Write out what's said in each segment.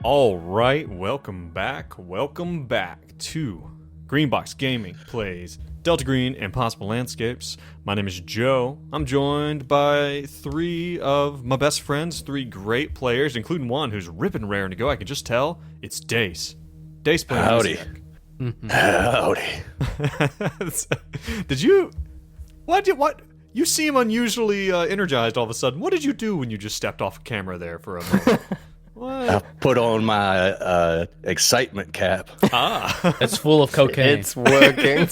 All right, welcome back to Greenbox Gaming plays Delta Green Impossible Landscapes. My name is Joe. I'm joined by three of my best friends, three great players, including one who's ripping raring to go. I can just tell it's Dace. Dace playing Howdy. Howdy. Did you? What? You seem unusually energized all of a sudden. What did you do when you just stepped off camera there for a moment? What? I put on my excitement cap. It's full of cocaine. It's working.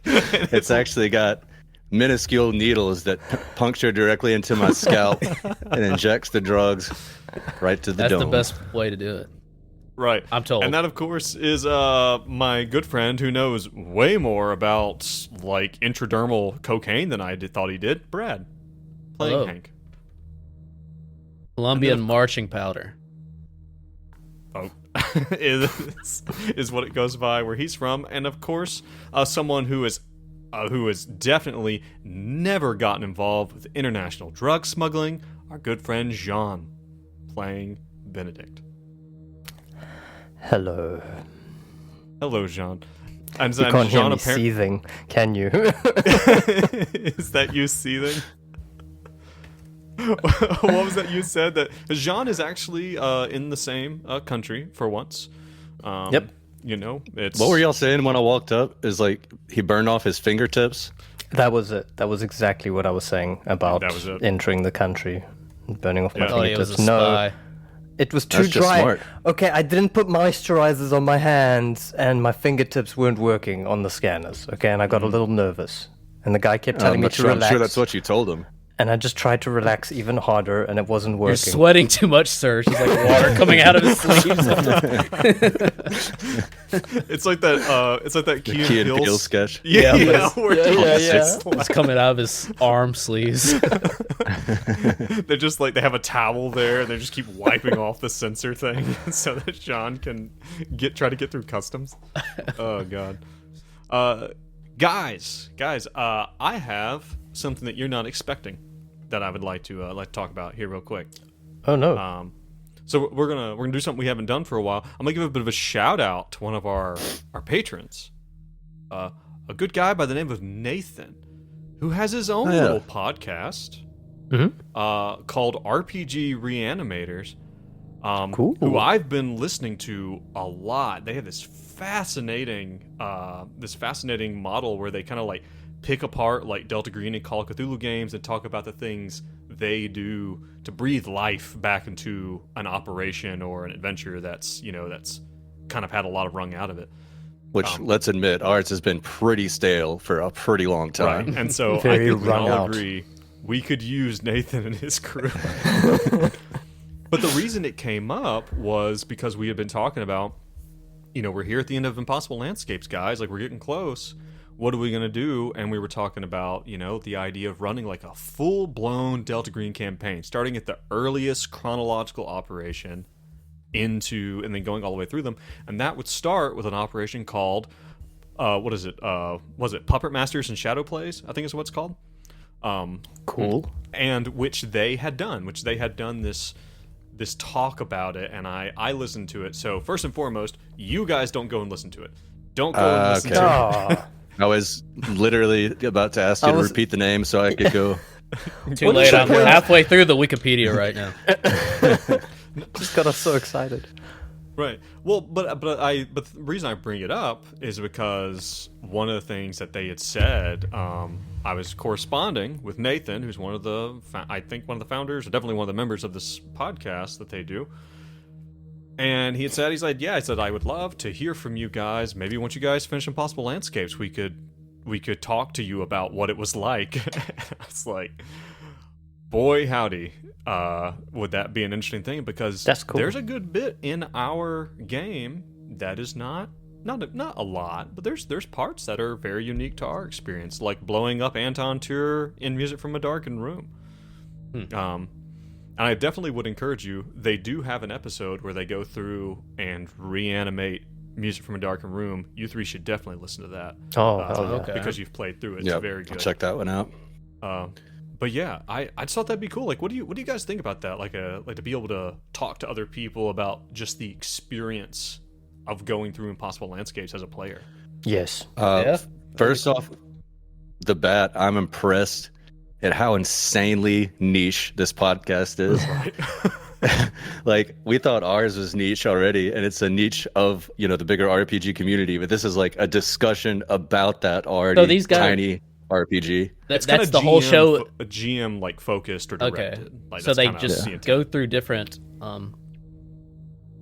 It's actually got minuscule needles that puncture directly into my scalp and injects the drugs right to the That's dome. the best way to do it. Right. I'm told. And that, of course, is my good friend who knows way more about, like, intradermal cocaine than I thought he did. Brad. Playing Hello. Hank. Colombian marching powder. Oh. is what it goes by where he's from. And, of course, someone who is definitely never gotten involved with international drug smuggling, our good friend Jean. Playing Benedict. Hello. Hello, Jean. And You can't hear Jean me seething, can you? Is that you seething? What was that you said? That Jean is actually in the same country for once. Yep. You know, it's. What were y'all saying when I walked up? Is like he burned off his fingertips? That was it. That was exactly what I was saying about That was it. entering the country, burning off my Oh, he was fingertips. a spy. It was too That's just dry. smart. Okay, I didn't put moisturizers on my hands, and my fingertips weren't working on the scanners. Okay, and I got a little nervous, and the guy kept telling me to I'm relax. sure that's what you told him. And I just tried to relax even harder, and it wasn't You're working. sweating too much, sir. She's like water coming out of his sleeves. It's like that. It's like that Key Key and and Peele Peele sketch. Yeah, Yeah, where It's coming out of his arm sleeves. they're just like they have a towel there, and they just keep wiping off the sensor thing so that Jean can try to get through customs. Oh God, guys, I have something that you're not expecting that I would like to talk about here real quick. Oh no. So we're gonna do something we haven't done for a while. I'm gonna give a bit of a shout out to one of our patrons, a good guy by the name of Nathan, who has his own little podcast called RPG Reanimators. Cool. Who I've been listening to a lot. They have this fascinating model where they kind of like pick apart like Delta Green and Call of Cthulhu games and talk about the things they do to breathe life back into an operation or an adventure that's kind of had a lot of wrung out of it. Which, let's admit, ours has been pretty stale for a pretty long time. Right. And so I Very think we can wrung all out. agree we could use Nathan and his crew. But the reason it came up was because we had been talking about, we're here at the end of Impossible Landscapes, guys. Like, we're getting close. What are we going to do? And we were talking about, the idea of running like a full-blown Delta Green campaign, starting at the earliest chronological operation and then going all the way through them. And that would start with an operation called, was it Puppet Masters and Shadow Plays? I think is what it's called. Cool. And which they had done this talk about it, and I listened to it. So first and foremost, you guys don't go and listen to it. Don't go and listen okay. to it. Ah. I was literally about to ask you to repeat the name so I could go. Too late. I'm halfway through the Wikipedia right now. Just got us so excited. Right. Well, but the reason I bring it up is because one of the things that they had said, I was corresponding with Nathan, who's one of the founders, or definitely one of the members of this podcast that they do. And he had said, I would love to hear from you guys. Maybe once you guys finish Impossible Landscapes, we could talk to you about what it was like. I was like, boy, howdy. Would that be an interesting thing? Because That's cool. There's a good bit in our game that is not a lot, but there's parts that are very unique to our experience, like blowing up Anton Tur in Music from a Darkened Room. And I definitely would encourage you. They do have an episode where they go through and reanimate Music from a Darkened Room. You three should definitely listen to that. Oh, hell yeah. Okay. Because you've played through it. It's Yeah, very good. check that one out. But yeah, I just thought that'd be cool. Like, what do you guys think about that? Like to be able to talk to other people about just the experience of going through Impossible Landscapes as a player. Yes. First off, the bat, I'm impressed at how insanely niche this podcast is. Right. Like, we thought ours was niche already, and it's a niche of, the bigger RPG community, but this is like a discussion about that already these guys, tiny RPG. It's that's kinda the whole show. A GM like focused or directed. Okay, Like, so that's they kinda just the intent. go through different,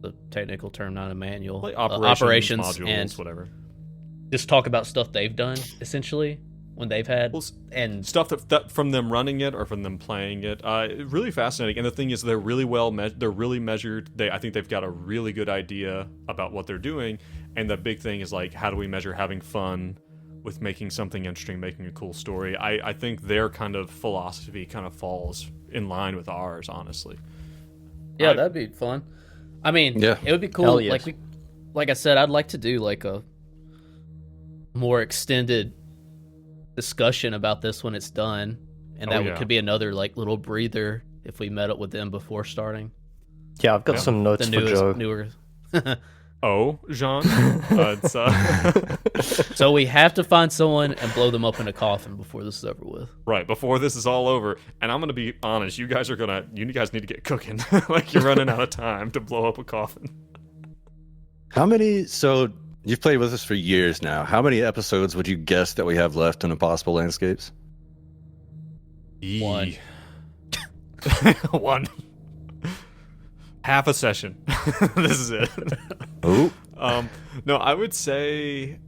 the technical term, not a manual, like operations modules, and whatever. just talk about stuff they've done essentially when they've had and Stuff that from them running it or from them playing it. Really fascinating. And the thing is, they're really they're really measured. I think they've got a really good idea about what they're doing. And the big thing is, like, how do we measure having fun with making something interesting, making a cool story? I think their kind of philosophy kind of falls in line with ours, honestly. yeah, that'd be fun. I mean, Yeah. it would be cool. Hell yes. Like I said, I'd like to do like a more extended discussion about this when it's done, and that could be another like little breather if we met up with them before starting. Yeah, I've got some notes for Joe. Newer. Oh, Jean? So we have to find someone and blow them up in a coffin before this is over with. Right, before this is all over. And I'm going to be honest, you guys need to get cooking. Like, you're running out of time to blow up a coffin. So you've played with us for years now. How many episodes would you guess that we have left in Impossible Landscapes? One. One. Half a session. This is it. Oh. No, I would say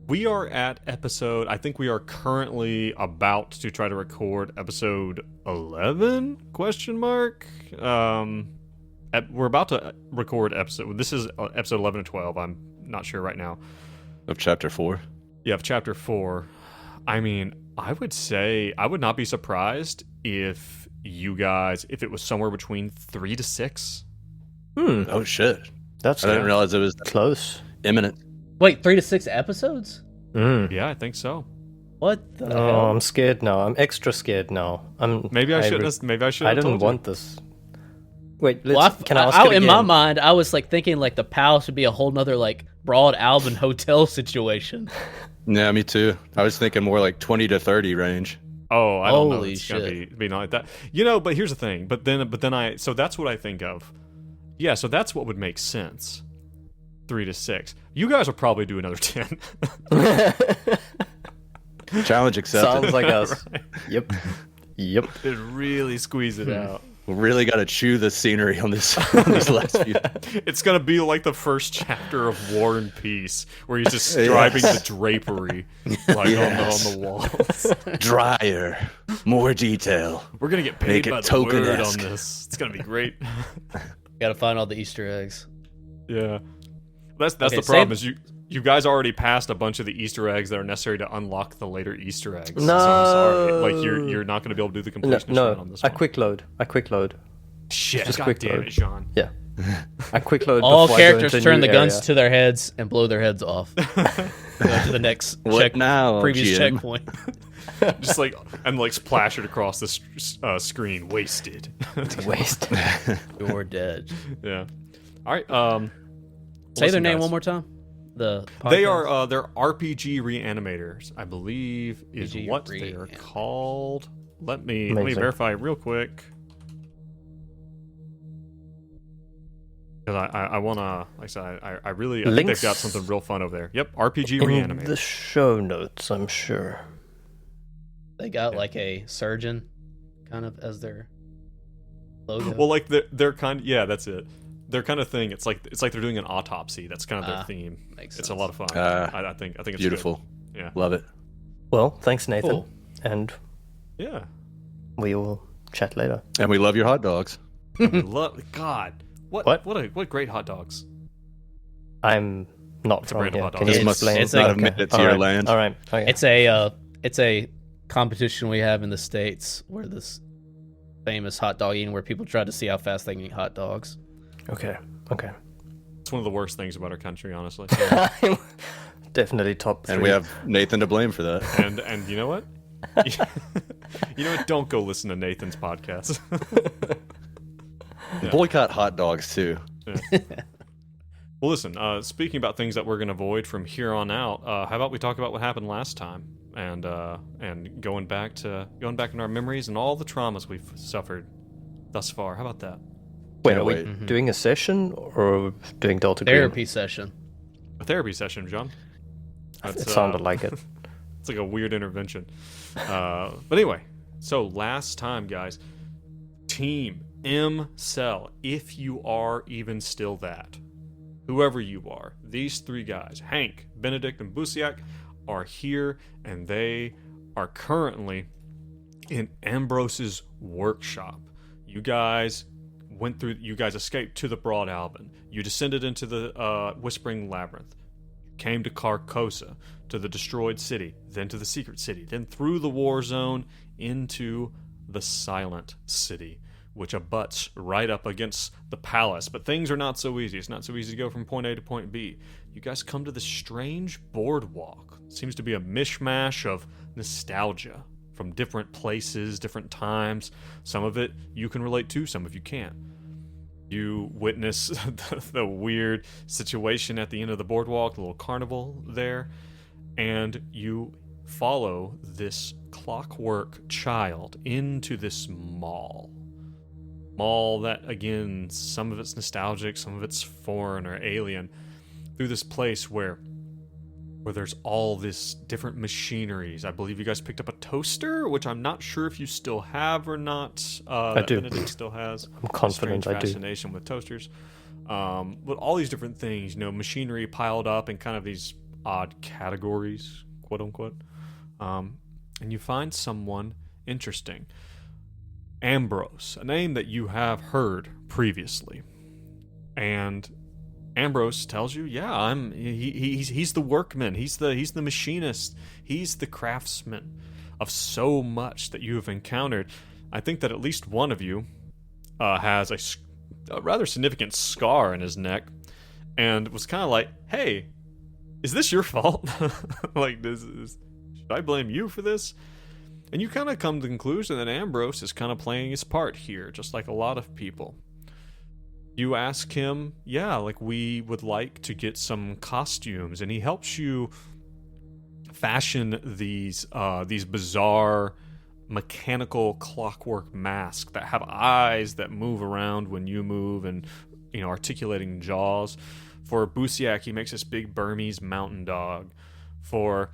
we are at episode, I think we are currently about to try to record episode 11, question mark. We're about to record this is episode 11 and 12. I'm not sure right now. Of chapter 4? Yeah, of chapter 4. I mean, I would say I would not be surprised if it was somewhere between 3 to 6. Oh, shit. That's I didn't realize it was close. imminent. Wait, 3 to 6 episodes? Yeah, I think so. What the Oh, hell? I'm scared now. I'm extra scared now. Maybe I shouldn't. Maybe I should. I didn't want this. Wait, can I ask it in again? my mind, I was like thinking like the PAL should be a whole nother like Broad Albion hotel situation. Yeah, me too. I was thinking more like 20 to 30 range. Oh, I don't know. Holy It's gonna shit. be not like that. But here's the thing. But then so that's what I think of. Yeah, so that's what would make sense. 3 to 6. You guys will probably do another 10. Challenge accepted. Sounds like us. Yep. It really squeeze it out. We really got to chew the scenery on this on these last few. It's gonna be like the first chapter of War and Peace, where he's just striping the drapery like Yes. on the walls. Drier, more detail. We're gonna get paid Make it by the word on token-esque. this. It's gonna be great. Gotta find all the Easter eggs. Yeah, that's Okay, the problem. Is you guys already passed a bunch of the Easter eggs that are necessary to unlock the later Easter eggs. So I'm sorry. Like you're not going to be able to do the completionist run on this I one. quick load. Shit, just God quick damn load. it, Sean. Yeah. I quick load. All before I go characters into a turn new the guns area. to their heads and blow their heads off. Go to the next What now, previous GM? checkpoint. Just like splash it across the screen. Wasted. Waste. You're dead. Yeah. All right. Say listen, their name guys. one more time. The They podcast? are they're RPG reanimators, I believe, is RPG what they are called. Let me Amazing. verify real quick. Because I want to, like I said, I really I think they've Links- got something real fun over there. Yep, RPG In reanimator. the show notes, I'm sure. They got like a surgeon kind of as their logo. Well, like they're kind of, yeah, that's it. Their kind of thing. It's like they're doing an autopsy. That's kind of their theme. makes It's a sense. lot of fun. Ah, I think it's Beautiful. Good. Yeah. Love it. Well, thanks, Nathan. Cool. And Yeah. we will chat later. And we love your hot dogs. Love God. What? What great hot dogs. I'm not a from brand of here. hot Can dog. you It's- must explain? it's not a- have made it to All your right. land. All right. Okay. It's a competition we have in the States where this famous hot dog eating where people try to see how fast they can eat hot dogs. Okay. It's one of the worst things about our country, honestly. I'm definitely top 3. And we have Nathan to blame for that. And you know what? You know what? Don't go listen to Nathan's podcast. Boycott hot dogs too. Yeah. Well, listen. Speaking about things that we're going to avoid from here on out, how about we talk about what happened last time, and going back in our memories and all the traumas we've suffered thus far. How about that? Wait, Can't are we wait. doing a session or doing Delta Therapy session. A therapy session, John. Green? It sounded like it. It's like a weird intervention. But anyway, so last time, guys, Team M Cell, if you are even still that, whoever you are, these three guys, Hank, Benedict, and Busiak, are here, and they are currently in Ambrose's workshop. You guys escaped to the Broad Alban. You descended into the Whispering Labyrinth. You came to Carcosa, to the destroyed city, then to the secret city, then through the war zone into the silent city, which abuts right up against the palace. But things are not so easy. It's not so easy to go from point A to point B. You guys come to this strange boardwalk. It seems to be a mishmash of nostalgia from different places, different times. Some of it you can relate to, some of you can't. You witness the weird situation at the end of the boardwalk, the little carnival there, and you follow this clockwork child into this mall. Mall that, again, some of it's nostalgic, some of it's foreign or alien, through this place where there's all this different machineries. I believe you guys picked up a toaster, which I'm not sure if you still have or not. I do. Benedict still has. I'm confident I do. Fascination with toasters. But all these different things, machinery piled up in kind of these odd categories, quote unquote. And you find someone interesting. Ambrose, a name that you have heard previously. And Ambrose tells you, yeah, he's the workman, he's the machinist, he's the craftsman of so much that you have encountered. I think that at least one of you has a rather significant scar in his neck, and was kind of like, hey, is this your fault? Like, should I blame you for this? And you kind of come to the conclusion that Ambrose is kind of playing his part here, just like a lot of people. You ask him, yeah, like, we would like to get some costumes, and he helps you fashion these bizarre mechanical clockwork masks that have eyes that move around when you move, and articulating jaws. For Busiak, he makes this big Burmese mountain dog. For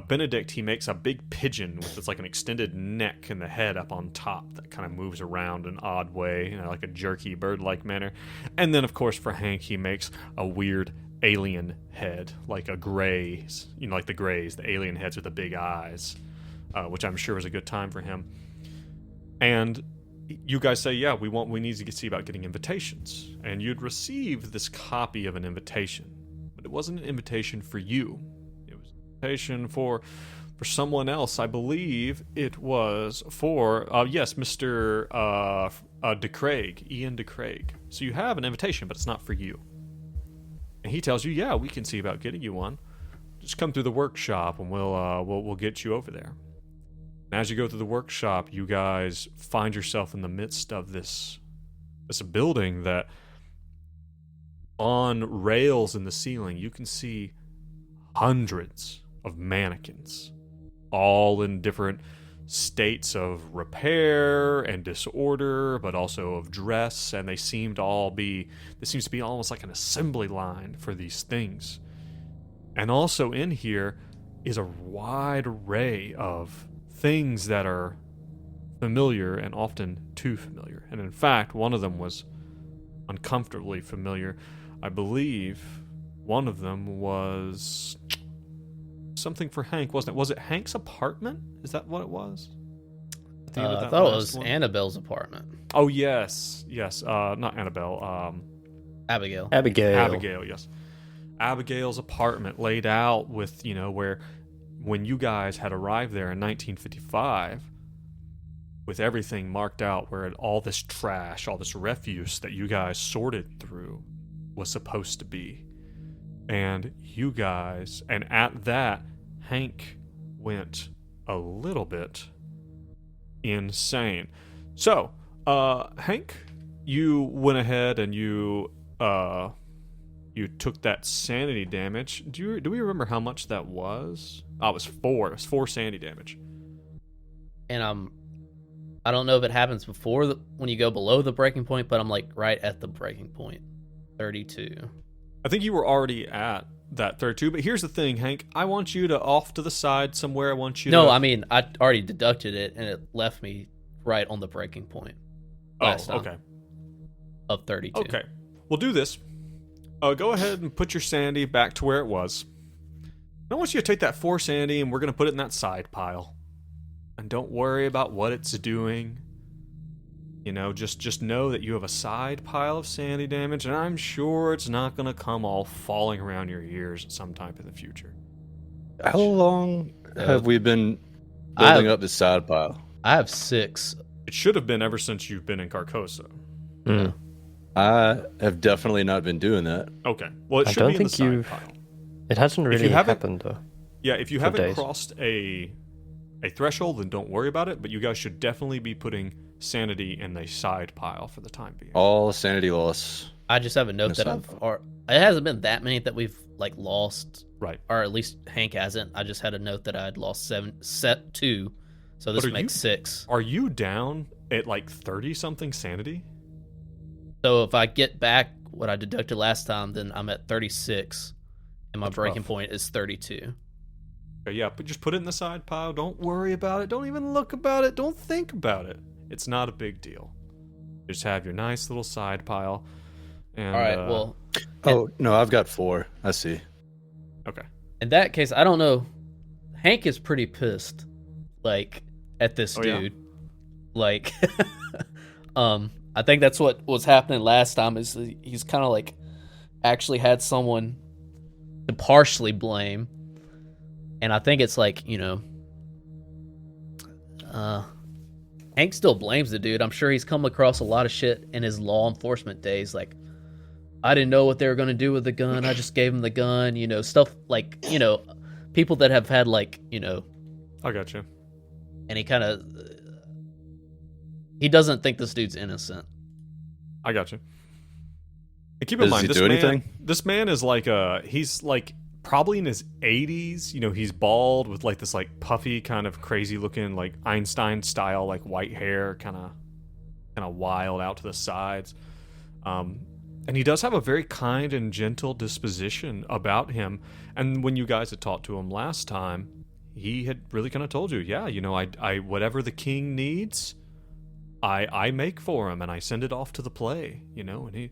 Benedict, he makes a big pigeon with like an extended neck and the head up on top that kind of moves around in an odd way, like a jerky bird-like manner. And then, of course, for Hank, he makes a weird alien head, like a Greys, like the Greys, the alien heads with the big eyes, which I'm sure was a good time for him. And you guys say, yeah, we need to see about getting invitations. And you'd receive this copy of an invitation, but it wasn't an invitation for you. For someone else. I believe it was for Mr. DeCraig, Ian DeCraig. So you have an invitation, but it's not for you. And he tells you, yeah, we can see about getting you one. Just come through the workshop, and we'll get you over there. And as you go through the workshop, you guys find yourself in the midst of this building that, on rails in the ceiling, you can see hundreds of mannequins, all in different states of repair and disorder, but also of dress, and this seems to be almost like an assembly line for these things. And also in here is a wide array of things that are familiar and often too familiar. And in fact, one of them was uncomfortably familiar. I believe one of them was something for Hank, wasn't it? Was it Hank's apartment? Is that what it was? I thought it was Annabelle's apartment. Oh, yes. Not Annabelle. Abigail, yes. Abigail's apartment, laid out with, where when you guys had arrived there in 1955, with everything marked out where all this trash, all this refuse that you guys sorted through was supposed to be. And at that, Hank went a little bit insane. So, Hank, you went ahead and you took that sanity damage. Do we remember how much that was? Oh, it was 4. It was 4 sanity damage. And I don't know if it happens before when you go below the breaking point, but I'm like right at the breaking point, 32. I think you were already at that 32, but here's the thing, Hank. I want you to off to the side somewhere. I want you to... No, I mean, I already deducted it, and it left me right on the breaking point. Last time okay. Of 32. Okay. We'll do this. Go ahead and put your sanity back to where it was. I want you to take that 4 sanity, and we're going to put it in that side pile. And don't worry about what it's doing. You know, just know that you have a side pile of sanity damage, and I'm sure it's not going to come all falling around your ears at some time in the future. How long have we been building up this side pile? I have 6. It should have been ever since you've been in Carcosa. Mm. I have definitely not been doing that. Okay. Well, it should be in the side pile. It hasn't really happened, though. Yeah, if you haven't crossed a threshold, then don't worry about it, but you guys should definitely be putting sanity in the side pile for the time being. All sanity loss. I just have a note that it hasn't been that many that we've like lost, right? Or at least Hank hasn't. I just had a note that I had lost 2, so this makes 6. Are you down at like 30 something sanity? So if I get back what I deducted last time, then I'm at 36, and my breaking point is 32. Okay, yeah, but just put it in the side pile. Don't worry about it. Don't even look about it. Don't think about it. It's not a big deal. Just have your nice little side pile. And, all right, well... Oh, no, I've got 4. I see. Okay. In that case, I don't know. Hank is pretty pissed, like, at this dude. Yeah? Like, I think that's what was happening last time, is he's kind of, like, actually had someone to partially blame. And I think it's like, you know... Hank still blames the dude. I'm sure he's come across a lot of shit in his law enforcement days. Like, I didn't know what they were going to do with the gun. I just gave him the gun. You know, stuff like, you know, people that have had like, you know. I got you. And he doesn't think this dude's innocent. I got you. And keep in mind, this man is like he's like probably in his 80s. You know, he's bald with like this like puffy kind of crazy looking like Einstein style like white hair, kind of wild out to the sides. And he does have a very kind and gentle disposition about him. And when you guys had talked to him last time, he had really kind of told you, yeah, you know, I whatever the king needs, I make for him, and I send it off to the play, you know. And he,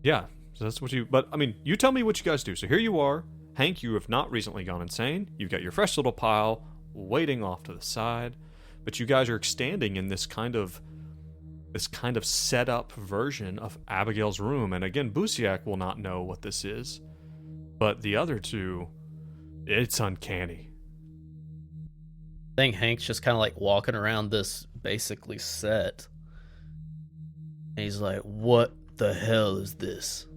yeah. So that's what you. But I mean, you tell me what you guys do. So here you are, Hank. You have not recently gone insane. You've got your fresh little pile waiting off to the side, but you guys are standing in this kind of set up version of Abigail's room. And again, Busiak will not know what this is, but the other two, it's uncanny. I think Hank's just kind of like walking around this basically set. And he's like, what the hell is this?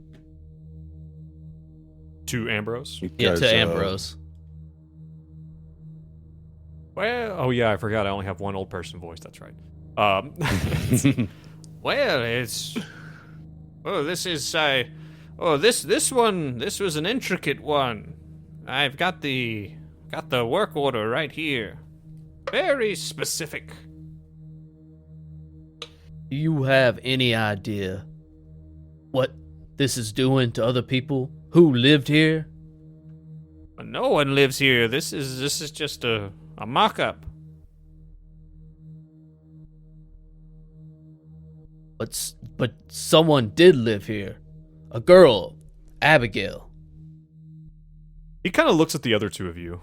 To Ambrose? Yeah, to Ambrose. Well, oh yeah, I forgot I only have one old person voice, that's right. Well, it's... Oh, this is... this one, this was an intricate one. I've got the work order right here. Very specific. Do you have any idea what this is doing to other people who lived here? No one lives here. This is just a mock-up. But someone did live here. A girl, Abigail. He kind of looks at the other two of you,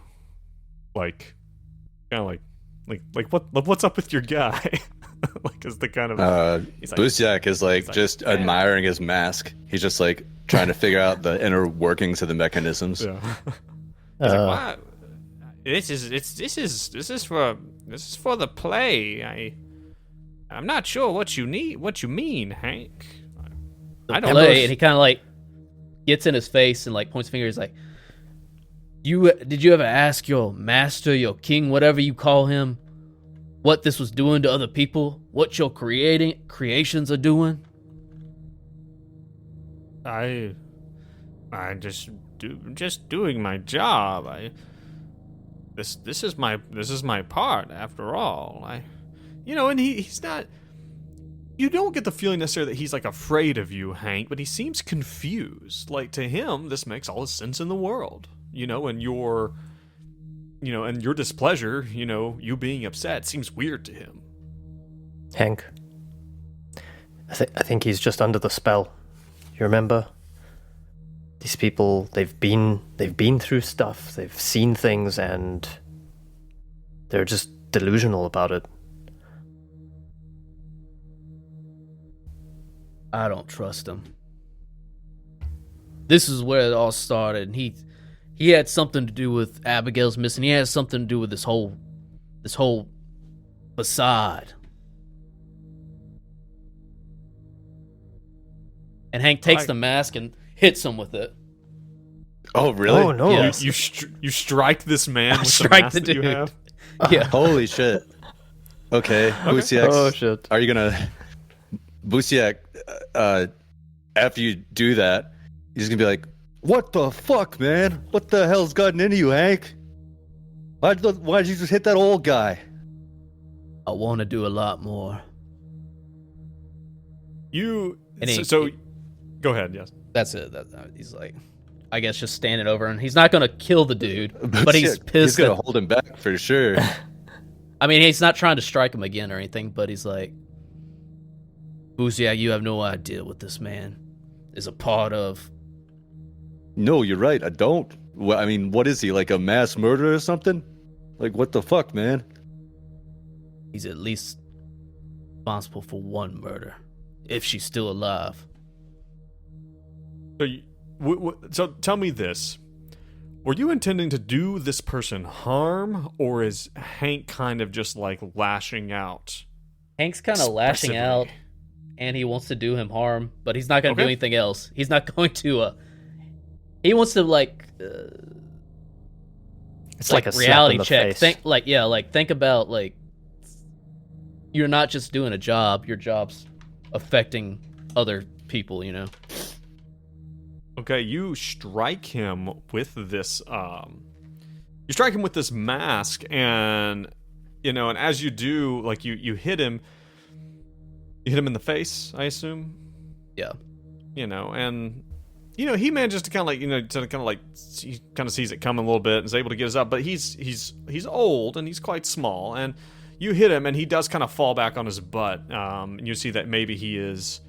like, kind of like what's up with your guy? Like, is the kind of Busiak is like just admiring his mask. He's just like trying to figure out the inner workings of the mechanisms. Yeah. He's like, wow, this is for the play. I'm not sure what you mean, Hank. I don't know. And he kind of like gets in his face and like points fingers like, Did you ever ask your master, your king, whatever you call him, what this was doing to other people? What your creations are doing? I just doing my job. This is my part after all. And he's not. You don't get the feeling necessarily that he's like afraid of you, Hank, but he seems confused. Like to him, this makes all the sense in the world. And your displeasure, you being upset seems weird to him. Hank, I think he's just under the spell. You remember? These people, they've been through stuff, they've seen things, and they're just delusional about it. I don't trust him. This is where it all started. He had something to do with Abigail's missing. He has something to do with this whole facade. And Hank takes the mask and hits him with it. Oh, really? Oh, no. Yes. You strike this man with the Strike mask the that you dude. have? Yeah. Holy shit. Okay, Busiak. Oh, shit. Are you gonna... Busiak, after you do that, he's gonna be like, what the fuck, man? What the hell's gotten into you, Hank? Why'd you just hit that old guy? I want to do a lot more. So go ahead, yes. That's it. He's like, I guess just standing over, and he's not going to kill the dude, but he's pissed. He's gonna hold him back for sure. I mean, he's not trying to strike him again or anything, but he's like, Busiak, you have no idea what this man is a part of. No, you're right. I don't. Well, I mean, what is he, like a mass murderer or something? Like, what the fuck, man? He's at least responsible for one murder, if she's still alive. So tell me this. Were you intending to do this person harm, or is Hank kind of just like lashing out? Hank's kind of lashing out, and he wants to do him harm, but he's not going to do anything else. He's not going to, he wants to it's like a reality slap in the check. face. Think about you're not just doing a job, your job's affecting other people, Okay, you strike him with this mask, and and as you do, like you hit him in the face, I assume. Yeah. And he manages to kind of he kind of sees it coming a little bit and is able to get us up, but he's old and he's quite small, and you hit him and he does kind of fall back on his butt. And you see that maybe he is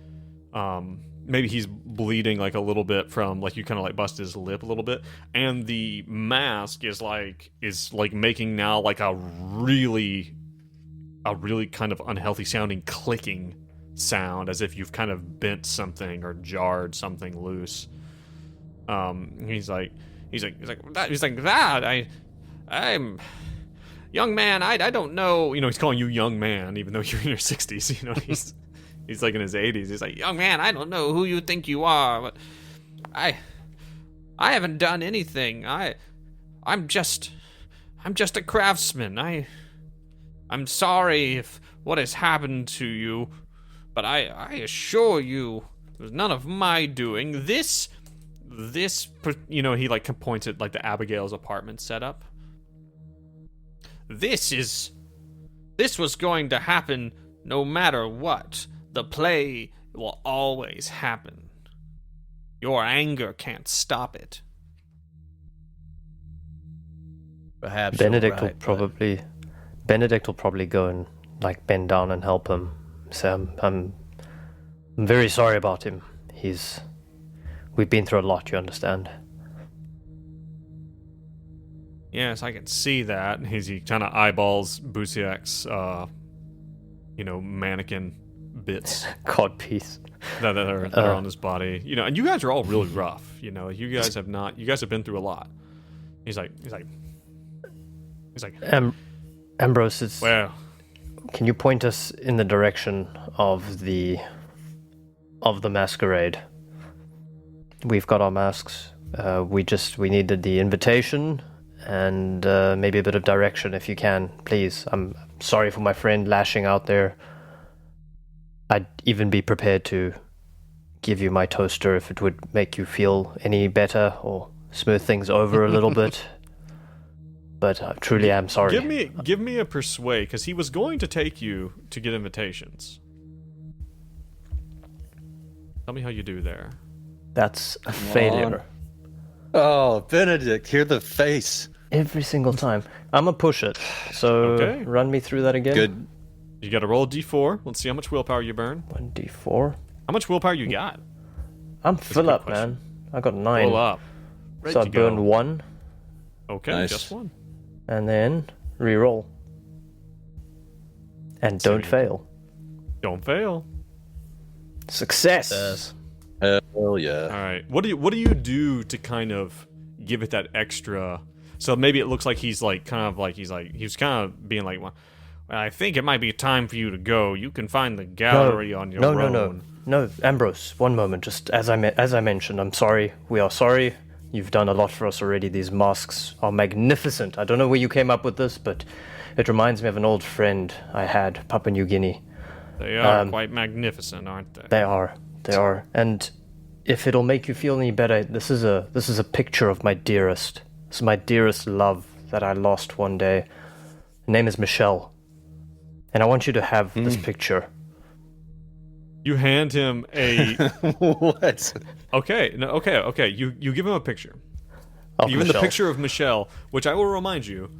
maybe he's bleeding like a little bit from like you kind of like busted his lip a little bit, and the mask is making now like a really kind of unhealthy sounding clicking sound, as if you've kind of bent something or jarred something loose. He's like that. I'm young man. I don't know. He's calling you young man, even though you're in your 60s. He's like in his 80s. He's like, young man, I don't know who you think you are, but I haven't done anything. I'm just a craftsman. I'm sorry if what has happened to you, but I assure you, it was none of my doing. This, he like points at like the Abigail's apartment setup. This was going to happen no matter what. The play will always happen. Your anger can't stop it. Perhaps Benedict will probably go and like bend down and help him. So I'm very sorry about him. We've been through a lot, you understand. Yes, I can see that. He kind of eyeballs Busiak's mannequin bits Codpiece. that are on his body. And you guys are all really rough. You guys have been through a lot. He's like Ambrose, well, can you point us in the direction of the masquerade? We've got our masks. We needed the invitation and maybe a bit of direction if you can, please. I'm sorry for my friend lashing out there. I'd even be prepared to give you my toaster if it would make you feel any better or smooth things over a little bit. But I truly am sorry. Give me a persuade, because he was going to take you to get invitations. Tell me how you do there. That's a failure. Oh, Benedict, hear the face. Every single time. I'm gonna push it. So run me through that again. Good. You got to roll a d4. Let's see how much willpower you burn. 1d4. How much willpower you got? I'm full up, man. I got 9. Roll up. Ready So I to go. burned 1. Okay, Nice. just 1. And then re-roll. And don't fail. Don't fail. Success. Hell yeah. All right. What do you do to kind of give it that extra? So maybe it looks like he's kind of being like, well, I think it might be time for you to go. You can find the gallery on your own. No, Ambrose, one moment. Just as I mentioned, I'm sorry. We are sorry. You've done a lot for us already. These masks are magnificent. I don't know where you came up with this, but it reminds me of an old friend I had, Papua New Guinea. They are quite magnificent, aren't they? They are. And if it'll make you feel any better, this is a picture of my dearest. This is my dearest love that I lost one day. Her name is Michelle. And I want you to have this picture. You hand him a. What? Okay. You give him a picture. Of Even Michelle. the picture of Michelle, which I will remind you,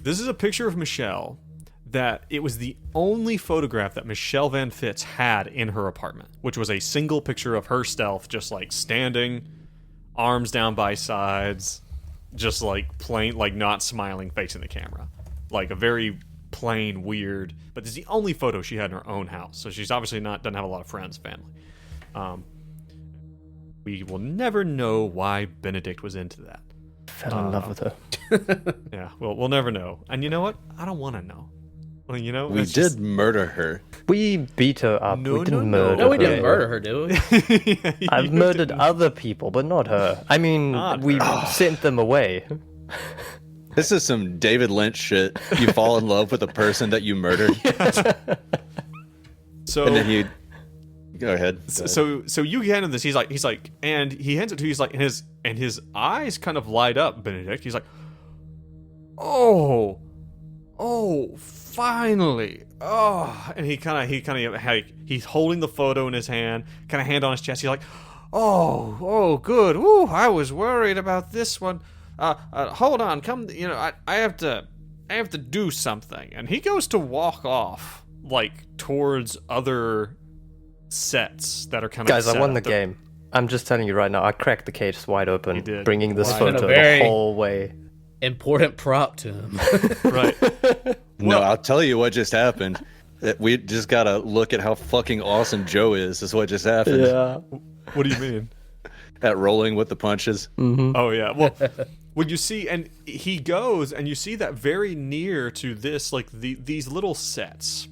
this is a picture of Michelle that it was the only photograph that Michelle Van Fitz had in her apartment, which was a single picture of herself just like standing, arms down by sides, just like plain, like not smiling, facing the camera. Like a very plain, weird, but this is the only photo she had in her own house. So she's obviously doesn't have a lot of friends, family. We will never know why Benedict was into that. Fell in love with her. Yeah, well, we'll never know. And you know what? I don't want to know. Well, you know, We it's did just- murder her. We beat her up. No, we didn't no, no. murder No, we her. didn't murder her, do we? I've You murdered didn't. other people, but not her. I mean, Not we sent them away. This is some David Lynch shit. You fall in love with a person that you murdered, So, and then you go ahead. so you hand him this. He's like, and he hands it to you. He's like, and his eyes kind of light up. Benedict. He's like, oh, finally, oh, and he's holding the photo in his hand, kind of hand on his chest. He's like, oh, good. Ooh, I was worried about this one. Hold on, come. You know, I have to do something. And he goes to walk off, like towards other sets that are kind of. Guys, I won the game. I'm just telling you right now, I cracked the case wide open, You did. bringing this Wow. photo Been a very- the whole way. Important prop to him. Right. No, I'll tell you what just happened. We just gotta look at how fucking awesome Joe is what just happened. Yeah. What do you mean? At rolling with the punches. Oh yeah. Well, when you see, and he goes, and you see that very near to this, like these little sets,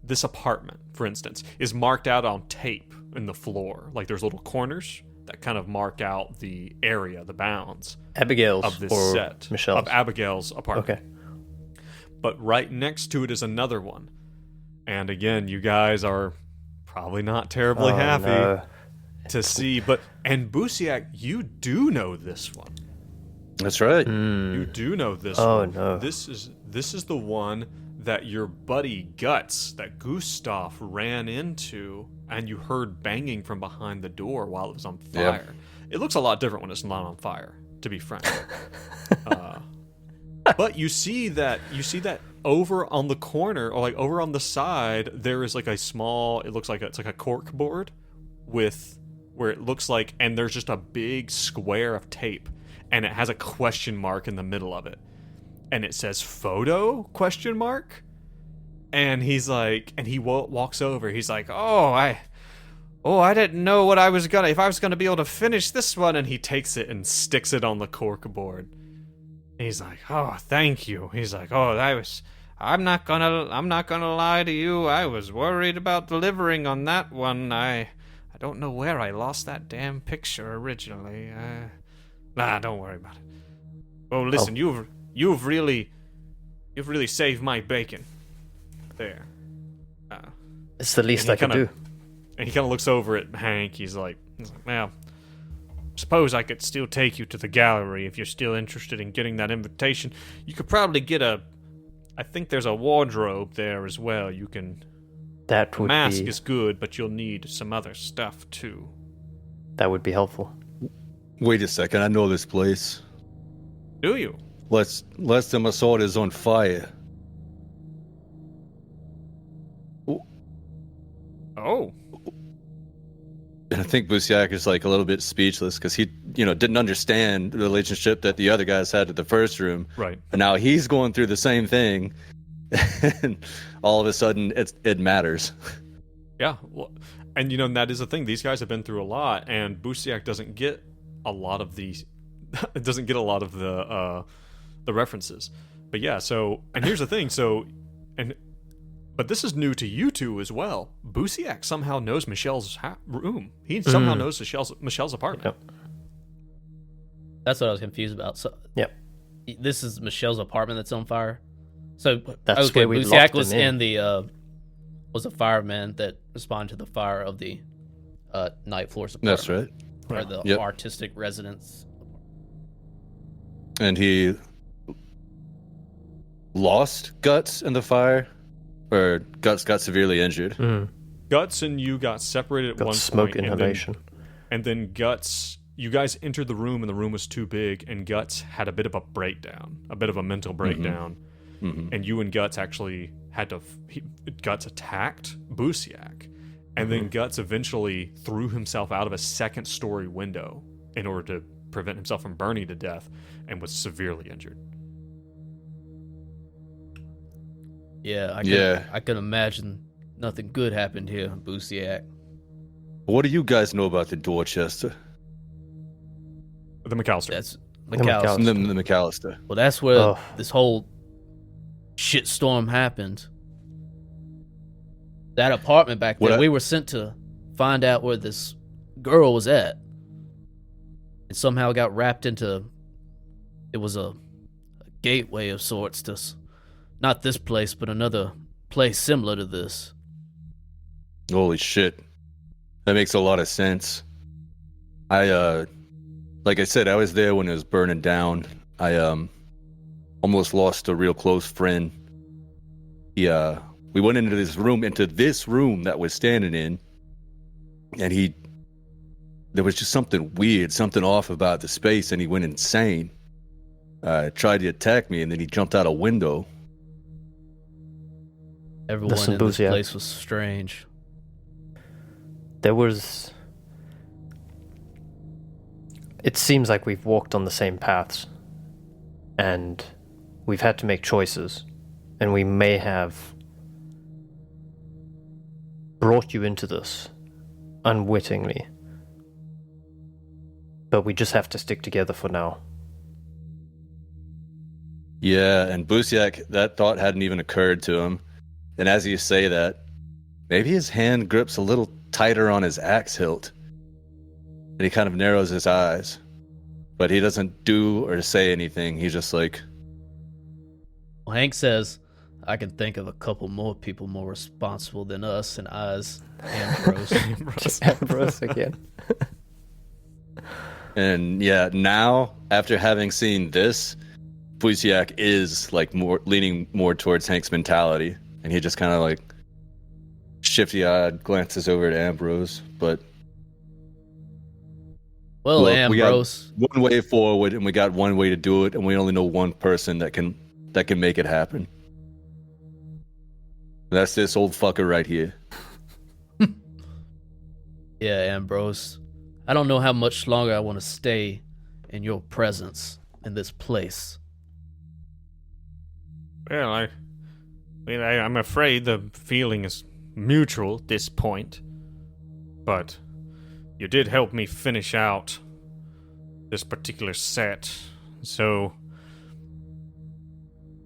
this apartment, for instance, is marked out on tape in the floor. Like there's little corners that kind of mark out the area, the bounds Abigail's of this or set Michelle's. of Abigail's apartment. Okay. But right next to it is another one, and again, you guys are probably not terribly Oh, happy no. to see. But and Busiak, you do know this one. That's right. You do know this Oh, one. no. This is the one that your buddy Guts, that Gustav ran into, and you heard banging from behind the door while it was on Yeah. fire. It looks a lot different when it's not on fire, to be frank. But you see that over on the corner, or like over on the side, there is like a small. It looks like it's like a cork board with where it looks like, and there's just a big square of tape, and it has a question mark in the middle of it, and it says photo question mark, and he's like, and he walks over. He's like, I didn't know if I was gonna be able to finish this one, and he takes it and sticks it on the cork board. He's like, oh, thank you. He's like, I'm not gonna lie to you. I was worried about delivering on that one. I don't know where I lost that damn picture originally. Nah, don't worry about it. Oh, listen, you've really saved my bacon. There. It's the least I can do. And he kind of looks over at Hank. He's like, well, suppose I could still take you to the gallery if you're still interested in getting that invitation. You could probably get I think there's a wardrobe there as well. You can... That would mask is good, but you'll need some other stuff, too. That would be helpful. Wait a second, I know this place. Do you? Last time I saw it is on fire. Oh. And I think Busiak is like a little bit speechless because he, didn't understand the relationship that the other guys had at the first room. Right. And now he's going through the same thing, and all of a sudden it matters. Yeah. Well, and that is the thing. These guys have been through a lot, and Busiak doesn't get a lot of these. It doesn't get a lot of the references. But yeah. So, and here's the thing. But this is new to you two as well. Busiak somehow knows Michelle's room. He somehow knows Michelle's apartment. Yep. That's what I was confused about. So, yep. This is Michelle's apartment that's on fire. So that's where we Busiak was in was a fireman that responded to the fire of the night floor's apartment. That's right. Or the artistic residence. And he lost Guts in the fire. Or Guts got severely injured. Guts and you got separated at one point. Smoke inhalation. And then Guts, you guys entered the room and the room was too big, and Guts had a bit of a breakdown, a bit of a mental breakdown. Mm-hmm. And you and Guts actually had to... Guts attacked Busiak. And then Guts eventually threw himself out of a second-story window in order to prevent himself from burning to death and was severely injured. Yeah, I can imagine nothing good happened here, Busiak. What do you guys know about the Dorchester? The McAllister. That's McAllister. The McAllister. Well, that's where this whole shitstorm happened. That apartment back there, we were sent to find out where this girl was at. And somehow got wrapped into... It was a gateway of sorts to... Not this place, but another place similar to this. Holy shit. That makes a lot of sense. Like I said, I was there when it was burning down. I almost lost a real close friend. We went into this room that we're standing in, and there was just something weird, something off about the space, and he went insane. Tried to attack me, and then he jumped out a window. Everyone in this place was strange. It seems like we've walked on the same paths, and we've had to make choices, and we may have brought you into this unwittingly, but we just have to stick together for now. Yeah, and Busiak, that thought hadn't even occurred to him. And as you say that, maybe his hand grips a little tighter on his axe hilt. And he kind of narrows his eyes. But he doesn't do or say anything. He's just like... Well, Hank says, I can think of a couple more people more responsible than us, and eyes Ambrose. Ambrose again. And yeah, now, after having seen this, Busiak is like leaning more towards Hank's mentality. And he just kind of like shifty-eyed glances over at Ambrose, but well, Ambrose, we got one way forward, and we got one way to do it, and we only know one person that can make it happen. That's this old fucker right here. Yeah, Ambrose. I don't know how much longer I want to stay in your presence in this place. Well, I'm afraid the feeling is mutual at this point. But you did help me finish out this particular set. So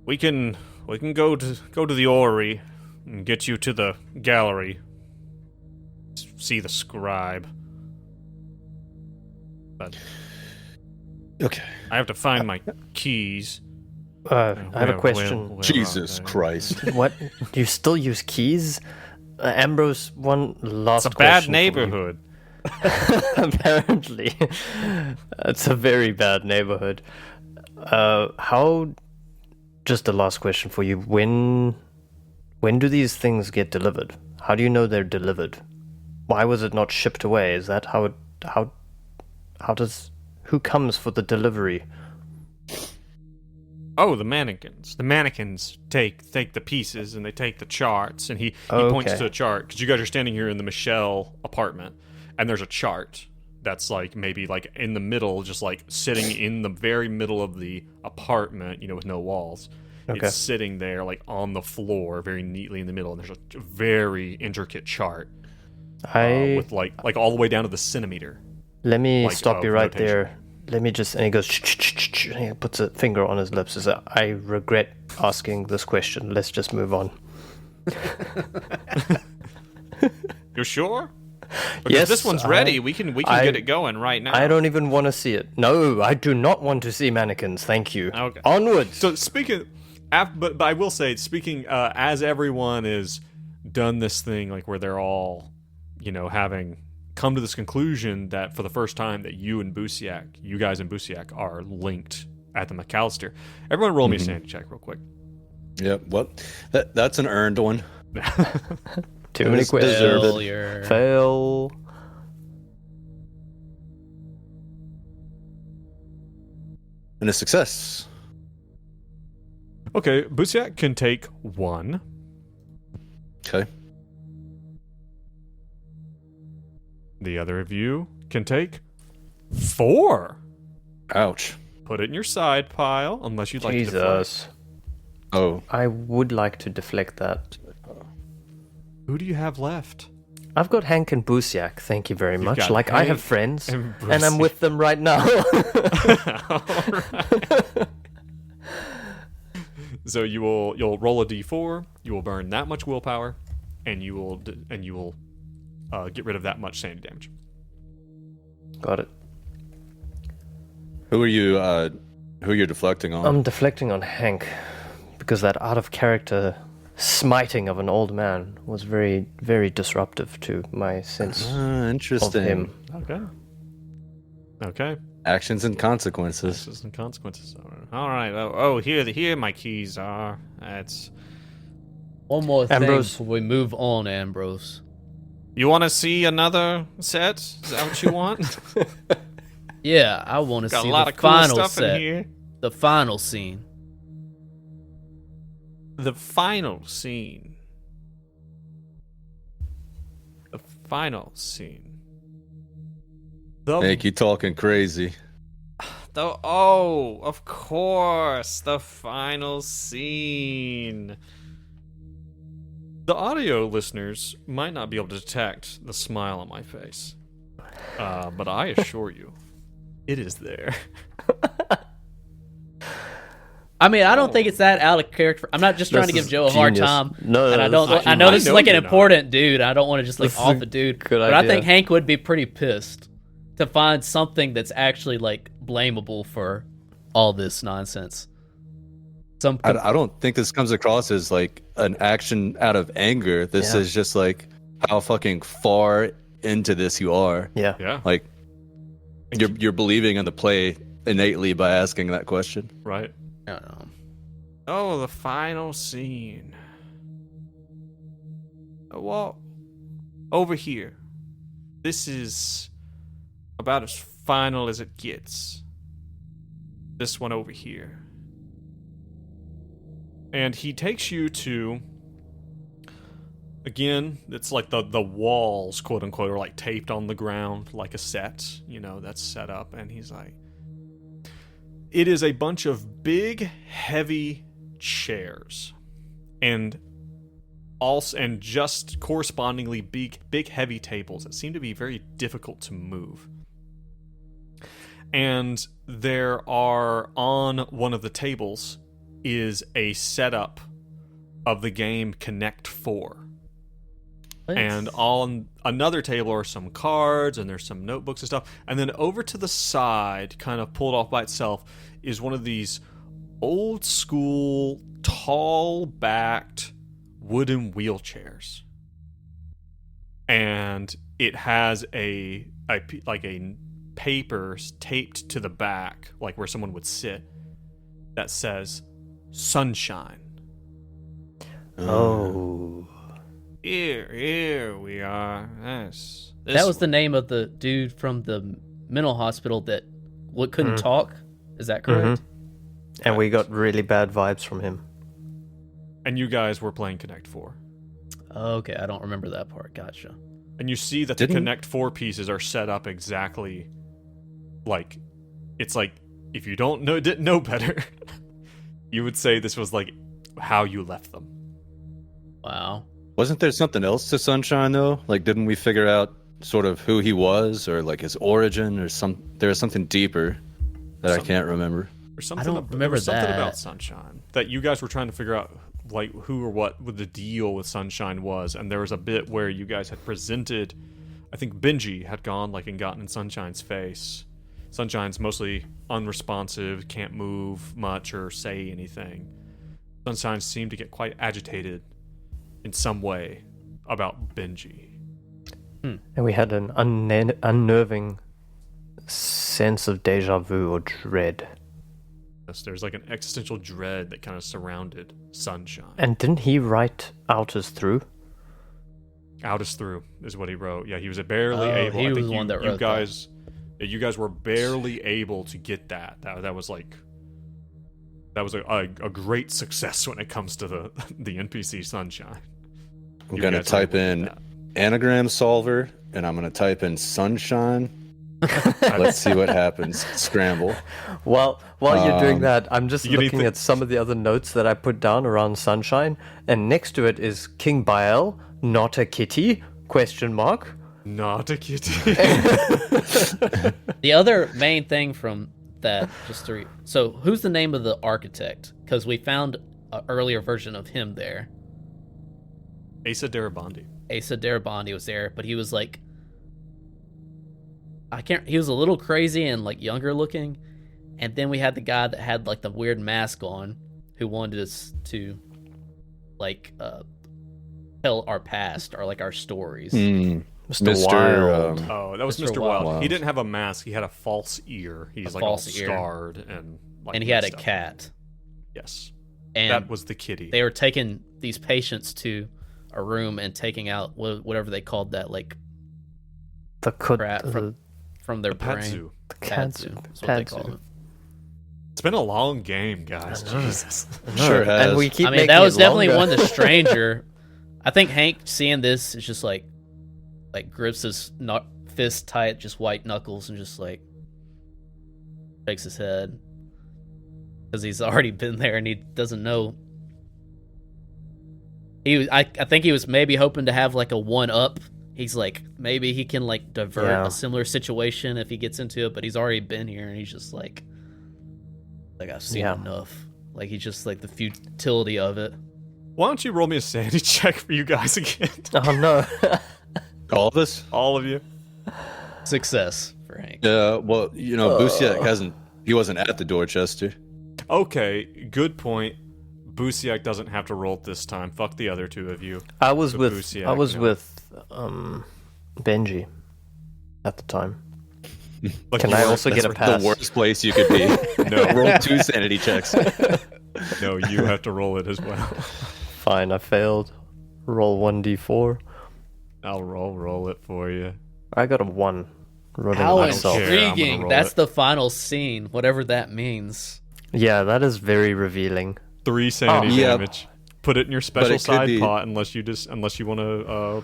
we can go to the orrery and get you to the gallery. See the scribe. But Okay. I have to find my keys. I have a question. Where Jesus are they? Christ. What? Do you still use keys? Ambrose, one last It's a bad question for you. neighborhood. Apparently. It's a very bad neighborhood. Just a last question for you. When do these things get delivered? How do you know they're delivered? Why was it not shipped away? Is that who comes for the delivery? Oh, the mannequins. The mannequins take the pieces and they take the charts, and he points to a chart because you guys are standing here in the Michelle apartment, and there's a chart that's like maybe like in the middle, just like sitting in the very middle of the apartment, with no walls. Okay. It's sitting there like on the floor, very neatly in the middle, and there's a very intricate chart with like all the way down to the centimeter. Let me like, stop you right notation. there. Let me just... And he goes... And he puts a finger on his lips. Says, I regret asking this question. Let's just move on. You're sure? Because Yes, this one's ready. We can get it going right now. I don't even want to see it. No, I do not want to see mannequins. Thank you. Okay. Onwards. So speaking, but I will say, speaking as everyone is done this thing, like where they're all, having come to this conclusion that for the first time that you guys and Busiak are linked at the McAllister. Everyone roll me a sanity check real quick. Yep. Well, that's an earned one. Too many questions. Failure. Fail. And a success. Okay, Busiak can take 1. Okay. The other of you can take 4. Ouch. Put it in your side pile, unless you'd like to deflect. Jesus. Oh. I would like to deflect that. Who do you have left? I've got Hank and Busiak, thank you very much. got Like, I have Hank friends, and and I'm with them right now. So you'll roll a d4. You will burn that much willpower, and you will get rid of that much sanity damage. Got it. Who are you deflecting on? I'm deflecting on Hank, because that out of character smiting of an old man was very, very disruptive to my sense of Interesting. him. Okay. Actions and consequences. This is some consequences. All right. Oh, here my keys are. That's. One more thing Ambrose. before we move on, Ambrose. You want to see another set? Is that what you want? Yeah, I want to Got see a lot the of cool final stuff set. in here. The final scene. The final scene. The final scene. Hank, you talking crazy. Of course, the final scene. The audio listeners might not be able to detect the smile on my face, but I assure you, it is there. I mean, I don't think it's that out of character. I'm not just trying to This give is Joe a hard genius. time. No, and I this don't. is I know this I is know like an you're not. important dude. I don't want to just like This is off a a dude. good But I idea. think Hank would be pretty pissed to find something that's actually like blamable for all this nonsense. I don't think this comes across as like an action out of anger. This Yeah. is just like how fucking far into this you are. Yeah. Yeah, Like you're believing in the play innately by asking that question. right. I don't know. Oh, the final scene. Well, over here. This is about as final as it gets. This one over here. And he takes you to, again, it's like the walls, quote unquote, are like taped on the ground like a set, that's set up. And he's like, it is a bunch of big, heavy chairs, and just correspondingly big heavy tables that seem to be very difficult to move. And there are, on one of the tables is a setup of the game Connect 4. What? And on another table are some cards, and there's some notebooks and stuff. And then over to the side, kind of pulled off by itself, is one of these old school, tall-backed wooden wheelchairs. And it has a paper taped to the back, like where someone would sit, that says sunshine. Oh. Here we are. This That was the one. name of the dude from the mental hospital that couldn't talk. Is that correct? And we got really bad vibes from him. And you guys were playing Connect 4. Okay, I don't remember that part. Gotcha. And you see that the Connect 4 pieces are set up exactly like, it's like, if you didn't know better, you would say this was like how you left them. Wow. Wasn't there something else to Sunshine though? Like, didn't we figure out sort of who he was, or like his origin, or there was something deeper that I can't remember. Or something, I don't remember something that. about Sunshine that you guys were trying to figure out, like who or what the deal with Sunshine was. And there was a bit where you guys had presented, I think Benji had gone like and gotten in Sunshine's face. Sunshine's mostly unresponsive, can't move much or say anything. Sunshine seemed to get quite agitated in some way about Benji. And we had an unnerving sense of deja vu or dread. Yes, there's like an existential dread that kind of surrounded Sunshine. And didn't he write Out as Through? Out is through is what he wrote. Yeah, he was barely Oh, able. he I was think the one that you wrote guys, you guys were barely able to get that. That was like, that was a great success when it comes to the NPC Sunshine. I'm You gonna guys were type able to in get that. anagram solver, and I'm gonna type in sunshine. Let's see what happens. Scramble. While you're doing that, I'm just you get looking anything- at some of the other notes that I put down around Sunshine, and next to it is King Bael, not a kitty, question mark. Not a kitty. The other main thing from that, so who's the name of the architect? Because we found an earlier version of him there. Asa Darabandi. Asa Darabandi was there, but he was like, he was a little crazy and like younger looking. And then we had the guy that had like the weird mask on, who wanted us to like tell our past or like our stories. Mr. Wild. Oh, that was Mr. Mr. Wild. Wild. He didn't have a mask. He had a false ear. He's like all false ear. scarred and like. And he had a messed up. cat. Yes, And that was the kitty. they were taking these patients to a room and taking out whatever they called that, like The crap the from their brain. Patsu. Patsu. That's what they call it. It's been a long game, guys. Jesus. Sure has. And we keep I mean, making that was it definitely longer. one of the stranger. I think Hank seeing this is just like grips his fist tight, just white knuckles, and just like shakes his head because he's already been there and he doesn't know. I think he was maybe hoping to have like a one up. He's like, maybe he can like divert a similar situation if he gets into it, but he's already been here and he's just like I've seen enough. Like he's just like the futility of it. Why don't you roll me a sanity check for you guys again? Oh no. All of us? All of you. Success for Hank. Well, you know, Busiak he wasn't at the Dorchester. Okay, good point. Busiak doesn't have to roll it this time. Fuck the other two of you. I was But with Busiak, no. Benji at the time. Like, Can you I weren't- also get a That's pass? the worst place you could be. No. Roll 2 sanity checks. No, you have to roll it as well. Fine, I failed. Roll 1d4. I'll roll it for you. I got a 1. Rolling How it myself. care. I'm gonna intriguing. roll That's it. the final scene, whatever that means. Yeah, that is very revealing. 3 sanity yeah. damage. Put it in your special it could side be- pot unless you want to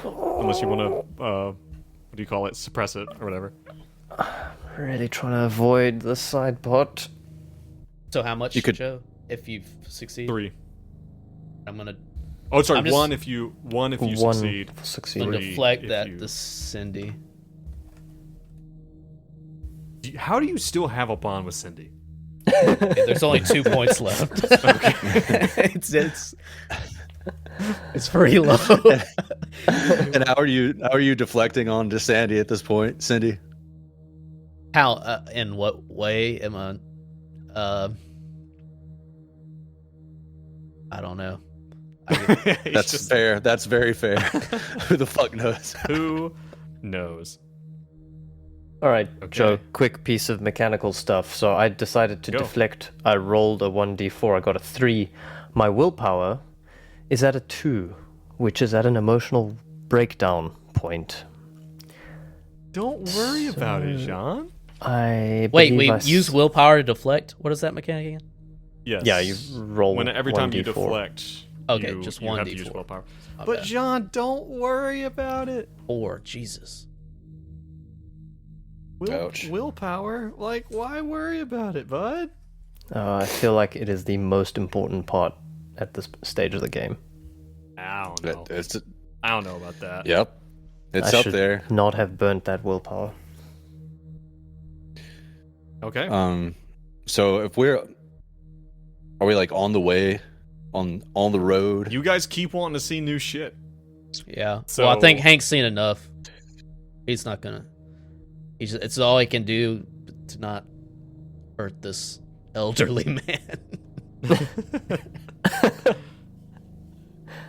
what do you call it? Suppress it or whatever. Really trying to avoid the side pot. So how much, You could- Joe, if you succeed? 3. I'm gonna Oh, sorry. I'm just- 1 if you succeed. Succeed. I'm gonna 3 deflect if that you- to Cindy. How do you still have a bond with Cindy? Okay, there's only 2 points left. it's pretty low. And how are you deflecting on to Sandy at this point, Cindy? How? In what way am I? I don't know. That's fair. That's very fair. Who the fuck knows? Who knows? All right, Okay. Joe, quick piece of mechanical stuff. So I decided to Go. deflect. I rolled a 1d4. I got a 3. My willpower is at a 2, which is at an emotional breakdown point. Don't worry about it, Jean. I Wait, believe we use willpower to deflect. What is that mechanic again? Yes. Yeah, you roll every time you 1d4. deflect. Okay, you, just you have to 1d4. use willpower. My But bad. John, don't worry about it. 4. Jesus. Ouch. Willpower? Like, why worry about it, bud? I feel like it is the most important part at this stage of the game. I don't know. I don't know about that. Yep. It's I up should there. not have burnt that willpower. Okay. So if are we like on the way, on the road? You guys keep wanting to see new shit. Yeah. So- Well, I think Hank's seen enough. He's not gonna. It's all he can do to not hurt this elderly man.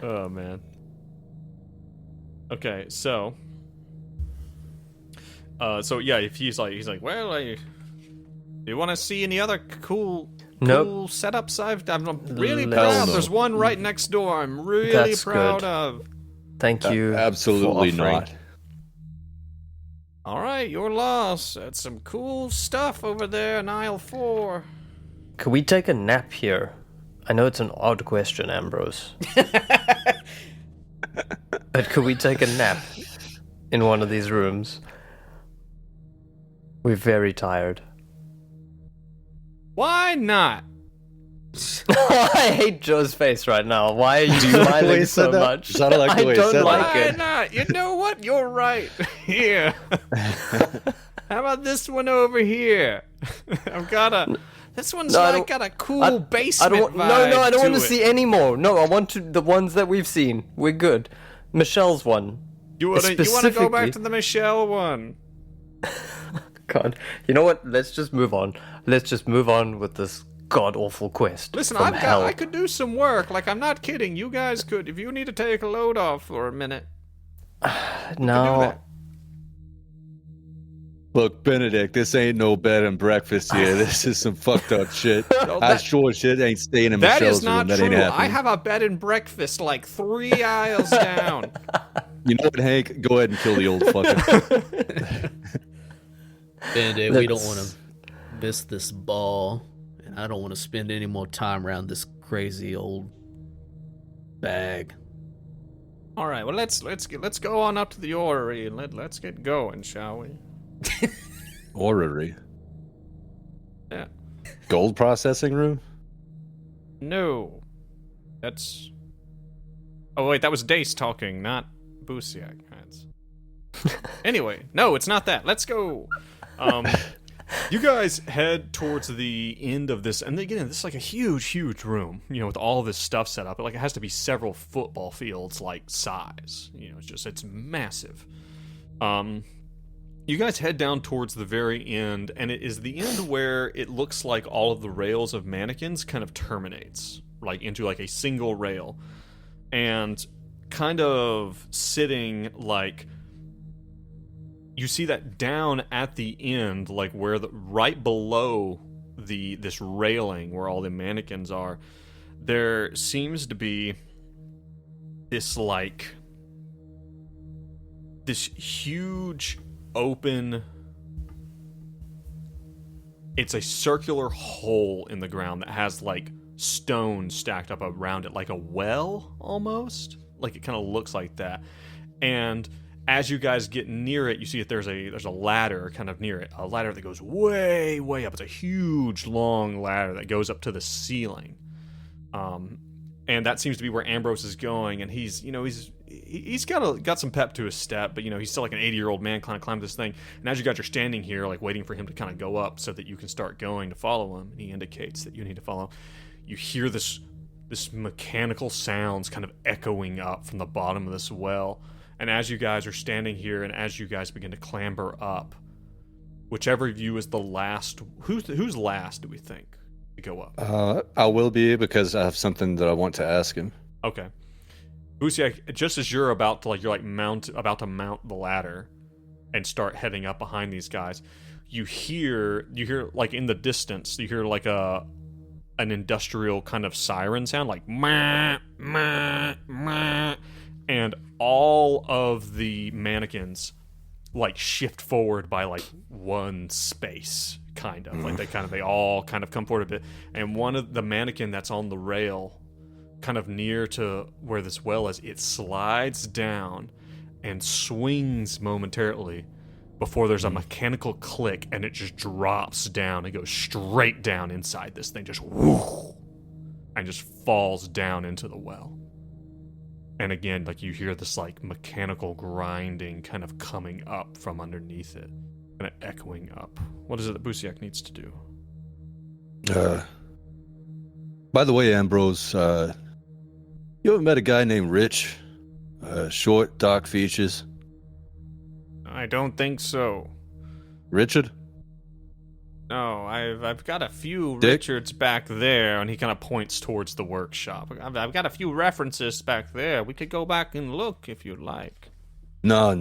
Oh man. Okay, so yeah, if he's like, well, you want to see any other cool Nope. setups I'm really Hell proud. no. There's one right next door. I'm really That's proud good. of. Thank you. Absolutely for offering. not. All right, your loss. That's some cool stuff over there in aisle 4. Could we take a nap here? I know it's an odd question, Ambrose. But could we take a nap in one of these rooms? We're very tired. Why not? I hate Joe's face right now. Why are you you like the way smiling he so said that? much? Sounded like the I way he don't said like that. Why it. not? You know what? You're right. Here. How about this one over here? I've got a. This one's No, I like don't- got a cool basement I don't, vibe no, I don't want to to it. see any more. No, I want to, the ones that we've seen. We're good. Michelle's one. You want to go specifically- back to the Michelle one? God. You know what? Let's just move on. Let's just move on with this god-awful quest. Listen, from hell. I could do some work. Like, I'm not kidding. You guys could, if you need to take a load off for a minute. Do No. that. Look, Benedict, this ain't no bed and breakfast here. This is some fucked up shit. No, I that- sure shit ain't staying in That Michelle's is not room. That true. ain't happening. I have a bed and breakfast like 3 aisles down. You know what, Hank? Go ahead and kill the old fucker. Benedict, we don't That's- want to miss this ball, and I don't want to spend any more time around this crazy old bag. All right, well let's go on up to the orrery and let's get going, shall we? Orrery. Yeah. Gold processing room? No, that's. Oh wait, that was Dace talking, not Busiak. Anyway, no, it's not that. Let's go. You guys head towards the end of this, and again, this is like a huge room, you know, with all this stuff set up. Like, it has to be several football fields, like, size. You know, it's massive. You guys head down towards the very end, and it is the end where it looks like all of the rails of mannequins kind of terminates, like, into, like, a single rail. And kind of sitting, like... You see that down at the end, like where right below this railing where all the mannequins are, there seems to be this huge open. It's a circular hole in the ground that has like stones stacked up around it, like a well almost. Like it kind of looks like that, and as you guys get near it, you see that there's a ladder kind of near it. A ladder that goes way, way up. It's a huge, long ladder that goes up to the ceiling. And that seems to be where Ambrose is going. And he's got some pep to his step, but he's still like an 80-year-old man kind of climbing this thing. And as you guys are standing here, like waiting for him to kind of go up so that you can start going to follow him, and he indicates that you need to follow, you hear this mechanical sounds kind of echoing up from the bottom of this well. And as you guys are standing here, and as you guys begin to clamber up, whichever of you is the last, who's last? Do we think to go up? I will be, because I have something that I want to ask him. Okay, Busiak, just as you're about to mount the ladder and start heading up behind these guys, you hear like in the distance, you hear like an industrial kind of siren sound, like meh, meh, meh, and all of the mannequins like shift forward by like one space, kind of like they all kind of come forward a bit, and one of the mannequin that's on the rail, kind of near to where this well is, it slides down and swings momentarily before there's a mechanical click, and it just drops down and goes straight down inside this thing, just whoosh, and just falls down into the well. And again, like, you hear this like mechanical grinding kind of coming up from underneath it, kind of echoing up. What is it that Busiak needs to do? By the way, Ambrose, you ever met a guy named Rich? Short, dark features. I don't think so. Richard? No, I've got a few Dick? Richards back there, and he kind of points towards the workshop. I've got a few references back there. We could go back and look if you'd like. No.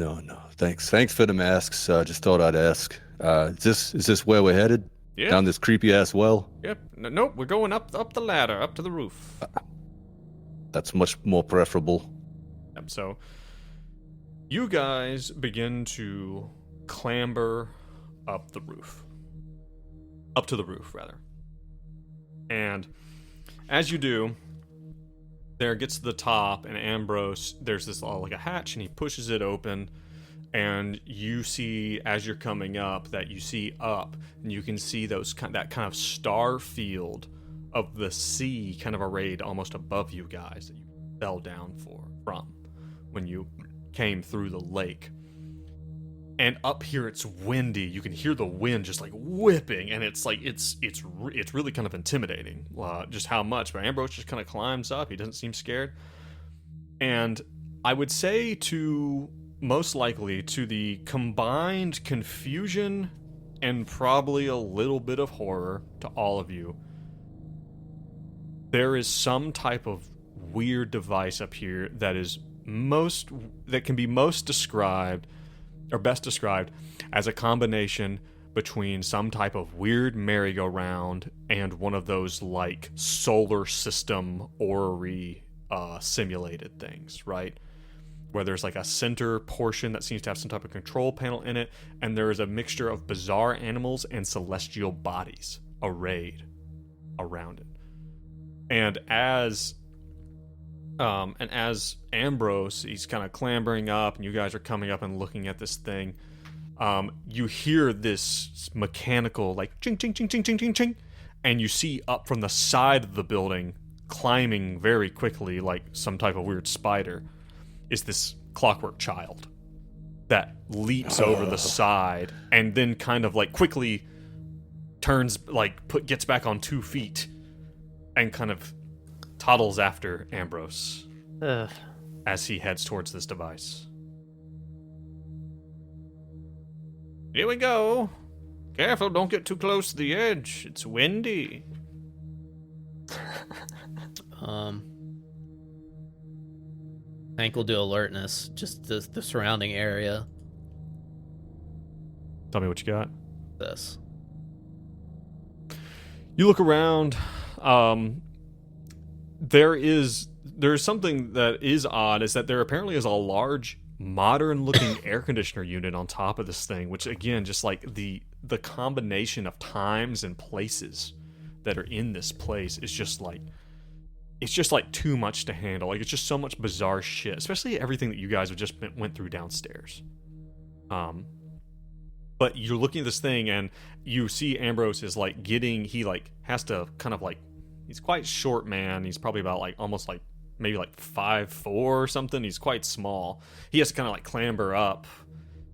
Thanks for the masks. Just thought I'd ask. Is this where we're headed? Yeah. Down this creepy ass well? Yep. Nope. We're going up the ladder, up to the roof. That's much more preferable. Yep. So you guys begin to clamber up the roof. Up to the roof, rather. And as you do, there gets to the top, and Ambrose, there's this like a hatch, and he pushes it open, and you see, as you're coming up, that you see up, and you can see that kind of star field of the sea kind of arrayed almost above you guys that you fell down from when you came through the lake. And up here it's windy. You can hear the wind just like whipping, and it's like it's really kind of intimidating. Just how much. But Ambrose just kind of climbs up. He doesn't seem scared. And I would say most likely to the combined confusion and probably a little bit of horror to all of you, there is some type of weird device up here that can be best described as a combination between some type of weird merry-go-round and one of those like solar system orrery simulated things, right? Where there's like a center portion that seems to have some type of control panel in it, and there is a mixture of bizarre animals and celestial bodies arrayed around it. And as Ambrose, he's kind of clambering up, and you guys are coming up and looking at this thing, you hear this mechanical, like, ching, ching, ching, ching, ching, ching, ching, and you see up from the side of the building, climbing very quickly, like some type of weird spider, is this clockwork child that leaps over the side and then kind of, like, quickly turns, like, gets back on 2 feet and kind of toddles after Ambrose as he heads towards this device. Here we go. Careful, don't get too close to the edge. It's windy. Hank will do alertness, just the surrounding area. Tell me what you got. This. You look around. There's something that is odd, is that there apparently is a large modern-looking air conditioner unit on top of this thing, which, again, just like the combination of times and places that are in this place is just like, it's just like too much to handle. Like, it's just so much bizarre shit, especially everything that you guys have just went through downstairs. But you're looking at this thing, and you see Ambrose is like he like has to kind of like, he's quite short, man. He's probably about like almost like maybe like 5'4" or something. He's quite small. He has to kind of like clamber up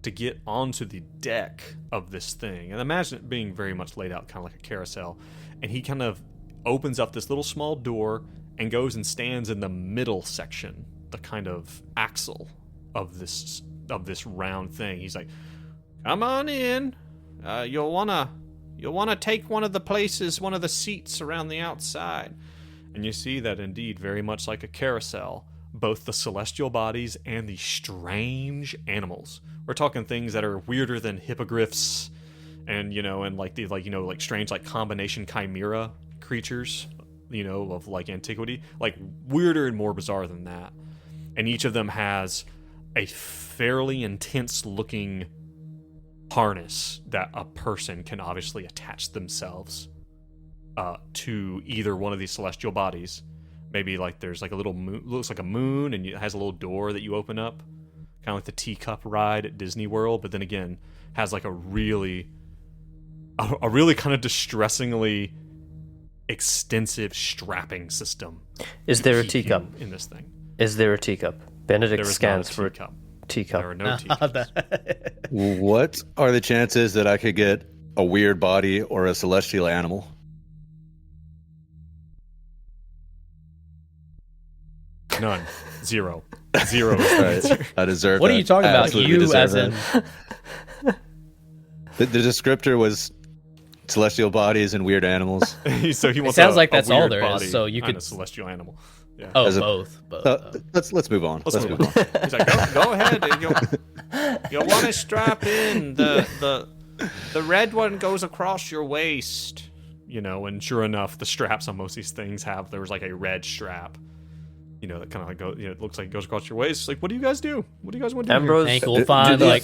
to get onto the deck of this thing. And imagine it being very much laid out kind of like a carousel. And he kind of opens up this little small door and goes and stands in the middle section, the kind of axle of this round thing. He's like, "Come on in. You'll wanna take one of the seats around the outside." And you see that indeed, very much like a carousel, both the celestial bodies and the strange animals. We're talking things that are weirder than hippogriffs, and like strange like combination chimera creatures, of like antiquity, like weirder and more bizarre than that. And each of them has a fairly intense looking harness that a person can obviously attach themselves to either one of these celestial bodies. Maybe like there's like a little moon, looks like a moon, and it has a little door that you open up, kind of like the teacup ride at Disney World, but then again has like a really kind of distressingly extensive strapping system. Is there a teacup in this thing? Is there a teacup? Benedict scans for a teacup. There are no teacups. What are the chances that I could get a weird body or a celestial animal? None. Zero. Zero. Right. I deserve What that. are you talking about? You as in... The descriptor was celestial bodies and weird animals. So he wants sounds like a that's all weird there body is, so you and could- a celestial animal. Yeah. Oh, As a- both. Let's move on. Let's move on. He's like, go ahead. You'll want to strap in. The red one goes across your waist. And sure enough, the straps on most of these things there was like a red strap. That kind of like it looks like it goes across your waist. It's like, what do you guys do? What do you guys want to do? Ambrose, I think we'll find like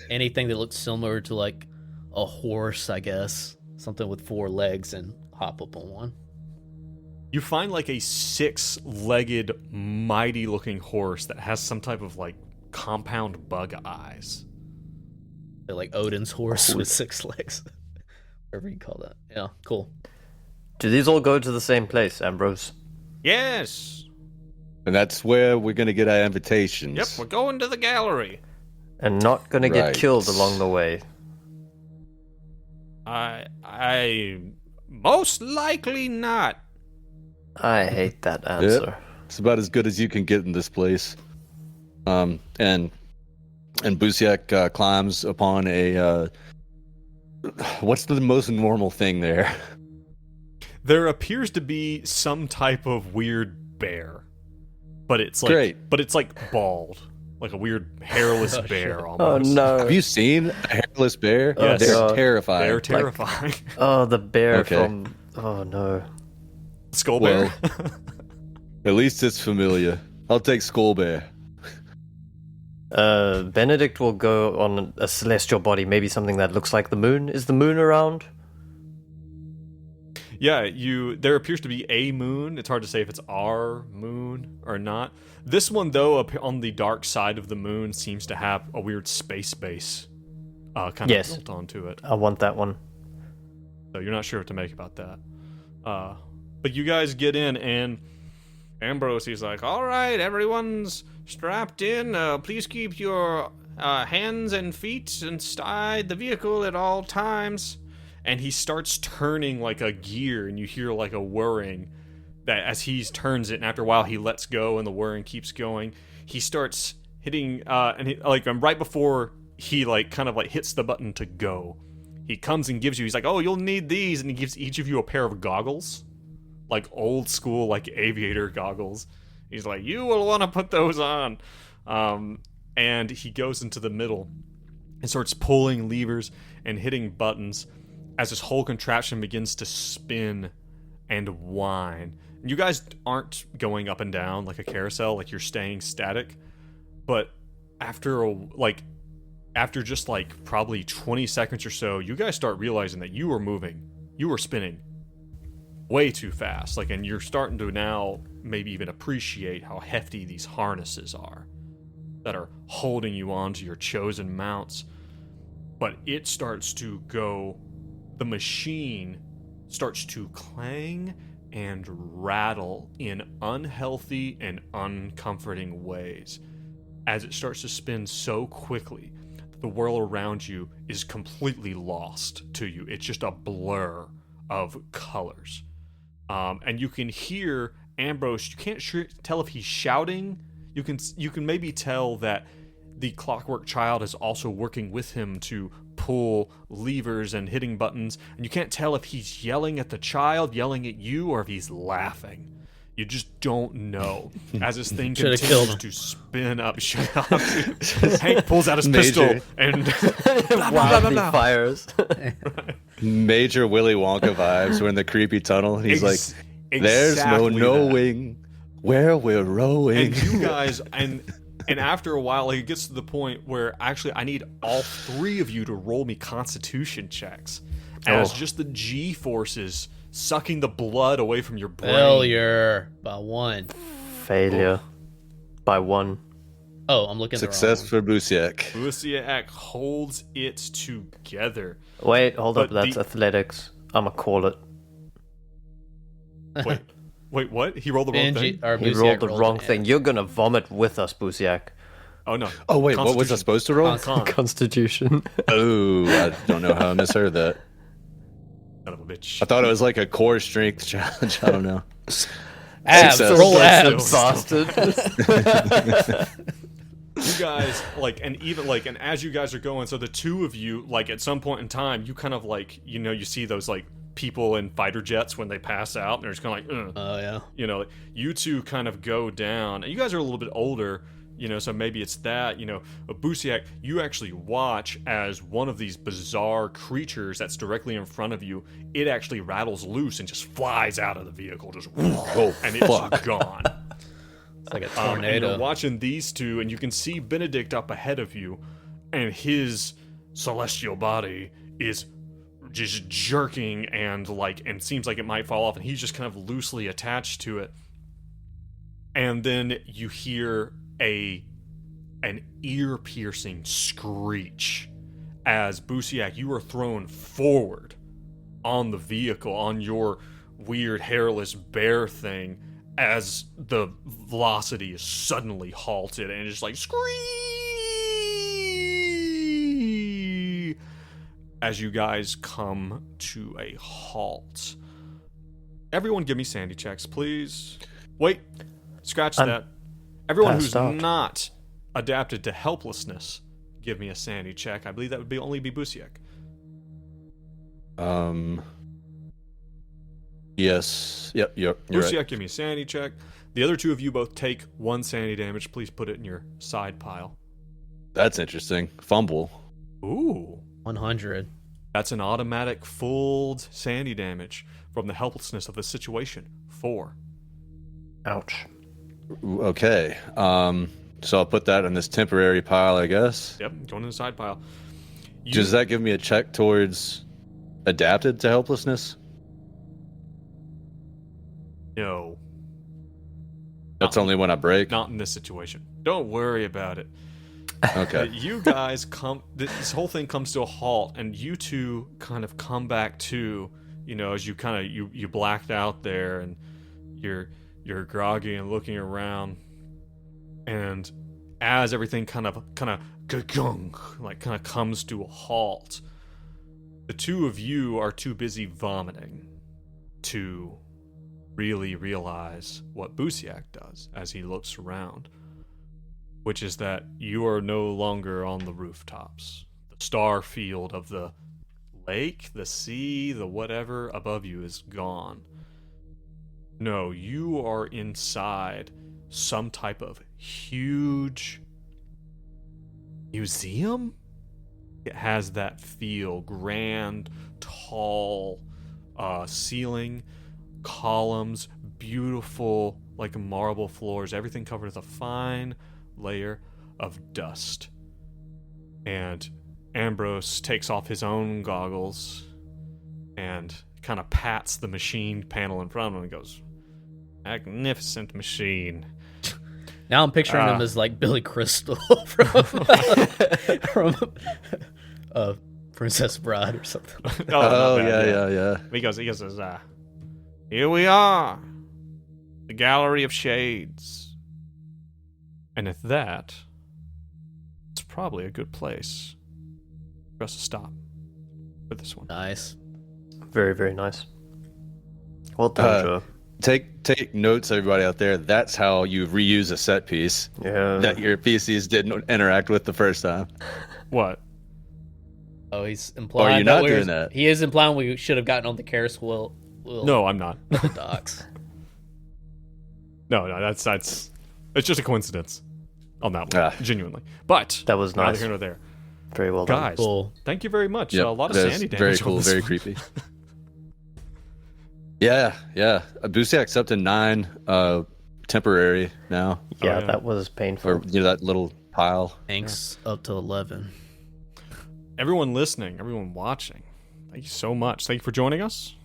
anything that looks similar to like a horse, I guess. Something with 4 legs and hop up on one. You find like a 6-legged, mighty-looking horse that has some type of like compound bug eyes. They're like Odin's horse with 6 legs. Whatever you call that. Yeah, cool. Do these all go to the same place, Ambrose? Yes. And that's where we're going to get our invitations. Yep, we're going to the gallery. And not gonna get Right. killed along the way. I most likely not. I hate that answer. It's about as good as you can get in this place. And Busiek climbs upon a... what's the most normal thing there? There appears to be some type of weird bear, but it's like Great. But it's like bald, like a weird hairless bear Oh almost. no. Have you seen a hairless bear? Yes. They're God. terrifying. They're terrifying. Oh, the bear Okay. from... Oh no. Skull bear. At least it's familiar. I'll take Skull Bear. Benedict will go on a celestial body, maybe something that looks like the moon. Is the moon around? Yeah, there appears to be a moon. It's hard to say if it's our moon or not. This one, though, up on the dark side of the moon, seems to have a weird space base kind of Yes. built onto it. I want that one. So you're not sure what to make about that. But you guys get in, and Ambrose, he's like, all right, everyone's strapped in. Please keep your hands and feet inside the vehicle at all times. And he starts turning like a gear, and you hear like a whirring that as he turns it, and after a while he lets go and the whirring keeps going. He starts hitting, and right before he like kind of like hits the button to go, he comes and gives you, he's like, oh, you'll need these, and he gives each of you a pair of goggles, like old school like aviator goggles. He's like, you will want to put those on. And he goes into the middle and starts pulling levers and hitting buttons as this whole contraption begins to spin and whine. You guys aren't going up and down like a carousel, like you're staying static, but after just like probably 20 seconds or so, you guys start realizing that you are moving, you are spinning way too fast, and you're starting to now maybe even appreciate how hefty these harnesses are that are holding you onto your chosen mounts. But it starts to go, the machine starts to clang and rattle in unhealthy and uncomforting ways as it starts to spin so quickly that the world around you is completely lost to you. It's just a blur of colors. And you can hear Ambrose, you can't tell if he's shouting, You can maybe tell that the Clockwork Child is also working with him to pull levers and hitting buttons, and you can't tell if he's yelling at the child, yelling at you, or if he's laughing. You just don't know. As this thing continues to spin up, shut up. Hank pulls out his pistol and wildly fires. Major Willy Wonka vibes. We're in the creepy tunnel, and he's like, "There's no knowing where we're rowing." And you guys, and after a while, it gets to the point where actually I need all three of you to roll me Constitution checks, as just the G forces sucking the blood away from your brain. Failure by 1. Failure by 1. Oh, I'm looking at Success for Busiek. Busiek holds it together. Wait, hold up. That's athletics. I'ma call it. Wait, what? He rolled the wrong thing? He rolled the wrong thing. You're gonna vomit with us, Busiek. Oh, no. Oh, wait, what was I supposed to roll? Constitution. Oh, I don't know how I misheard that. Son of a bitch. I thought it was like a core strength challenge. I don't know. Abs, roll abs. Bastard. You guys, and as you guys are going, so the two of you, like, at some point in time, you kind of, like, you see those, like, people in fighter jets when they pass out, and they're just kind of like, oh, yeah. You two kind of go down, and you guys are a little bit older, so maybe it's that, Busiek, you actually watch as one of these bizarre creatures that's directly in front of you, it actually rattles loose and just flies out of the vehicle, just, and it's gone. It's like a tornado. And you're watching these two, and you can see Benedict up ahead of you, and his celestial body is just jerking and seems like it might fall off, and he's just kind of loosely attached to it. And then you hear an ear-piercing screech as Busiek, you are thrown forward on the vehicle, on your weird hairless bear thing, as the velocity is suddenly halted, and it's just like, screech, as you guys come to a halt. Everyone give me sanity checks, please. Wait, scratch that. Everyone who's not adapted to helplessness, give me a sanity check. I believe that would only be Busiek. Yes. Yep, you're Busiek, right. give me a sanity check. The other two of you both take 1 sanity damage. Please put it in your side pile. That's interesting. Fumble. Ooh. 100. That's an automatic full sanity damage from the helplessness of the situation. 4. Ouch. Okay. So I'll put that in this temporary pile, I guess. Yep, going in the side pile. Does that give me a check towards adapted to helplessness? No. That's only when I break? Not in this situation. Don't worry about it. Okay. You guys this whole thing comes to a halt, and you two kind of come back to, as you kind of, you blacked out there, and you're groggy and looking around, and as everything kind of comes to a halt, the two of you are too busy vomiting to really realize what Busiek does as he looks around, which is that you are no longer on the rooftops. The star field of the lake, the sea, the whatever above you is gone. No, you are inside some type of huge museum. It has that feel, grand, tall ceiling, columns, beautiful like marble floors, everything covered with a fine layer of dust. And Ambrose takes off his own goggles and kind of pats the machine panel in front of him and goes, "Magnificent machine." Now I'm picturing him as like Billy Crystal from Princess Bride or something. Yeah. He goes, "Here we are, the Gallery of Shades." And at that, it's probably a good place for us to stop for this one. Nice. Very, very nice. Well done, Joe. take notes, everybody out there. That's how you reuse a set piece that your PCs didn't interact with the first time. What? Oh, he's implying. Or you're not doing that. He is implying we should have gotten on the Ferris wheel. No, I'm not. The docks. No, that's it's just a coincidence on that one, genuinely. But that was nice. Neither here nor there. Very well done. Guys, cool. Thank you very much. Yep, A lot of sandy damage. Very cool, very creepy. Yeah. Busiak's up to 9 temporary now. Yeah, that was painful. Or that little pile. Hank's up to 11. Everyone listening, everyone watching, thank you so much. Thank you for joining us.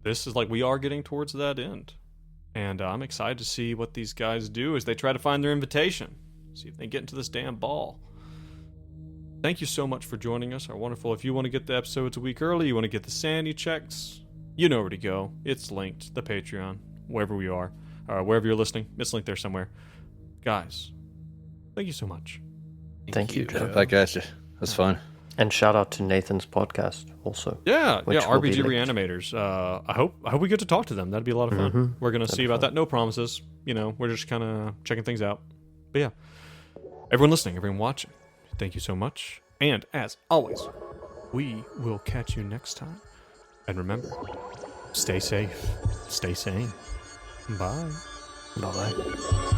This is we are getting towards that end. And I'm excited to see what these guys do as they try to find their invitation. See if they get into this damn ball. Thank you so much for joining us. Our wonderful. If you want to get the episodes a week early, you want to get the sanity checks, you know where to go. It's linked, the Patreon, wherever we are, wherever you're listening. It's linked there somewhere. Guys, thank you so much. Thank you, Joe. Back at you. That's fun. And shout out to Nathan's podcast also. Yeah, RPG Reanimators. I hope we get to talk to them. That'd be a lot of fun. Mm-hmm. We're gonna see about that. No promises. We're just kind of checking things out. But yeah, everyone listening, everyone watching, thank you so much. And as always, we will catch you next time. And remember, stay safe, stay sane. Bye. Bye-bye.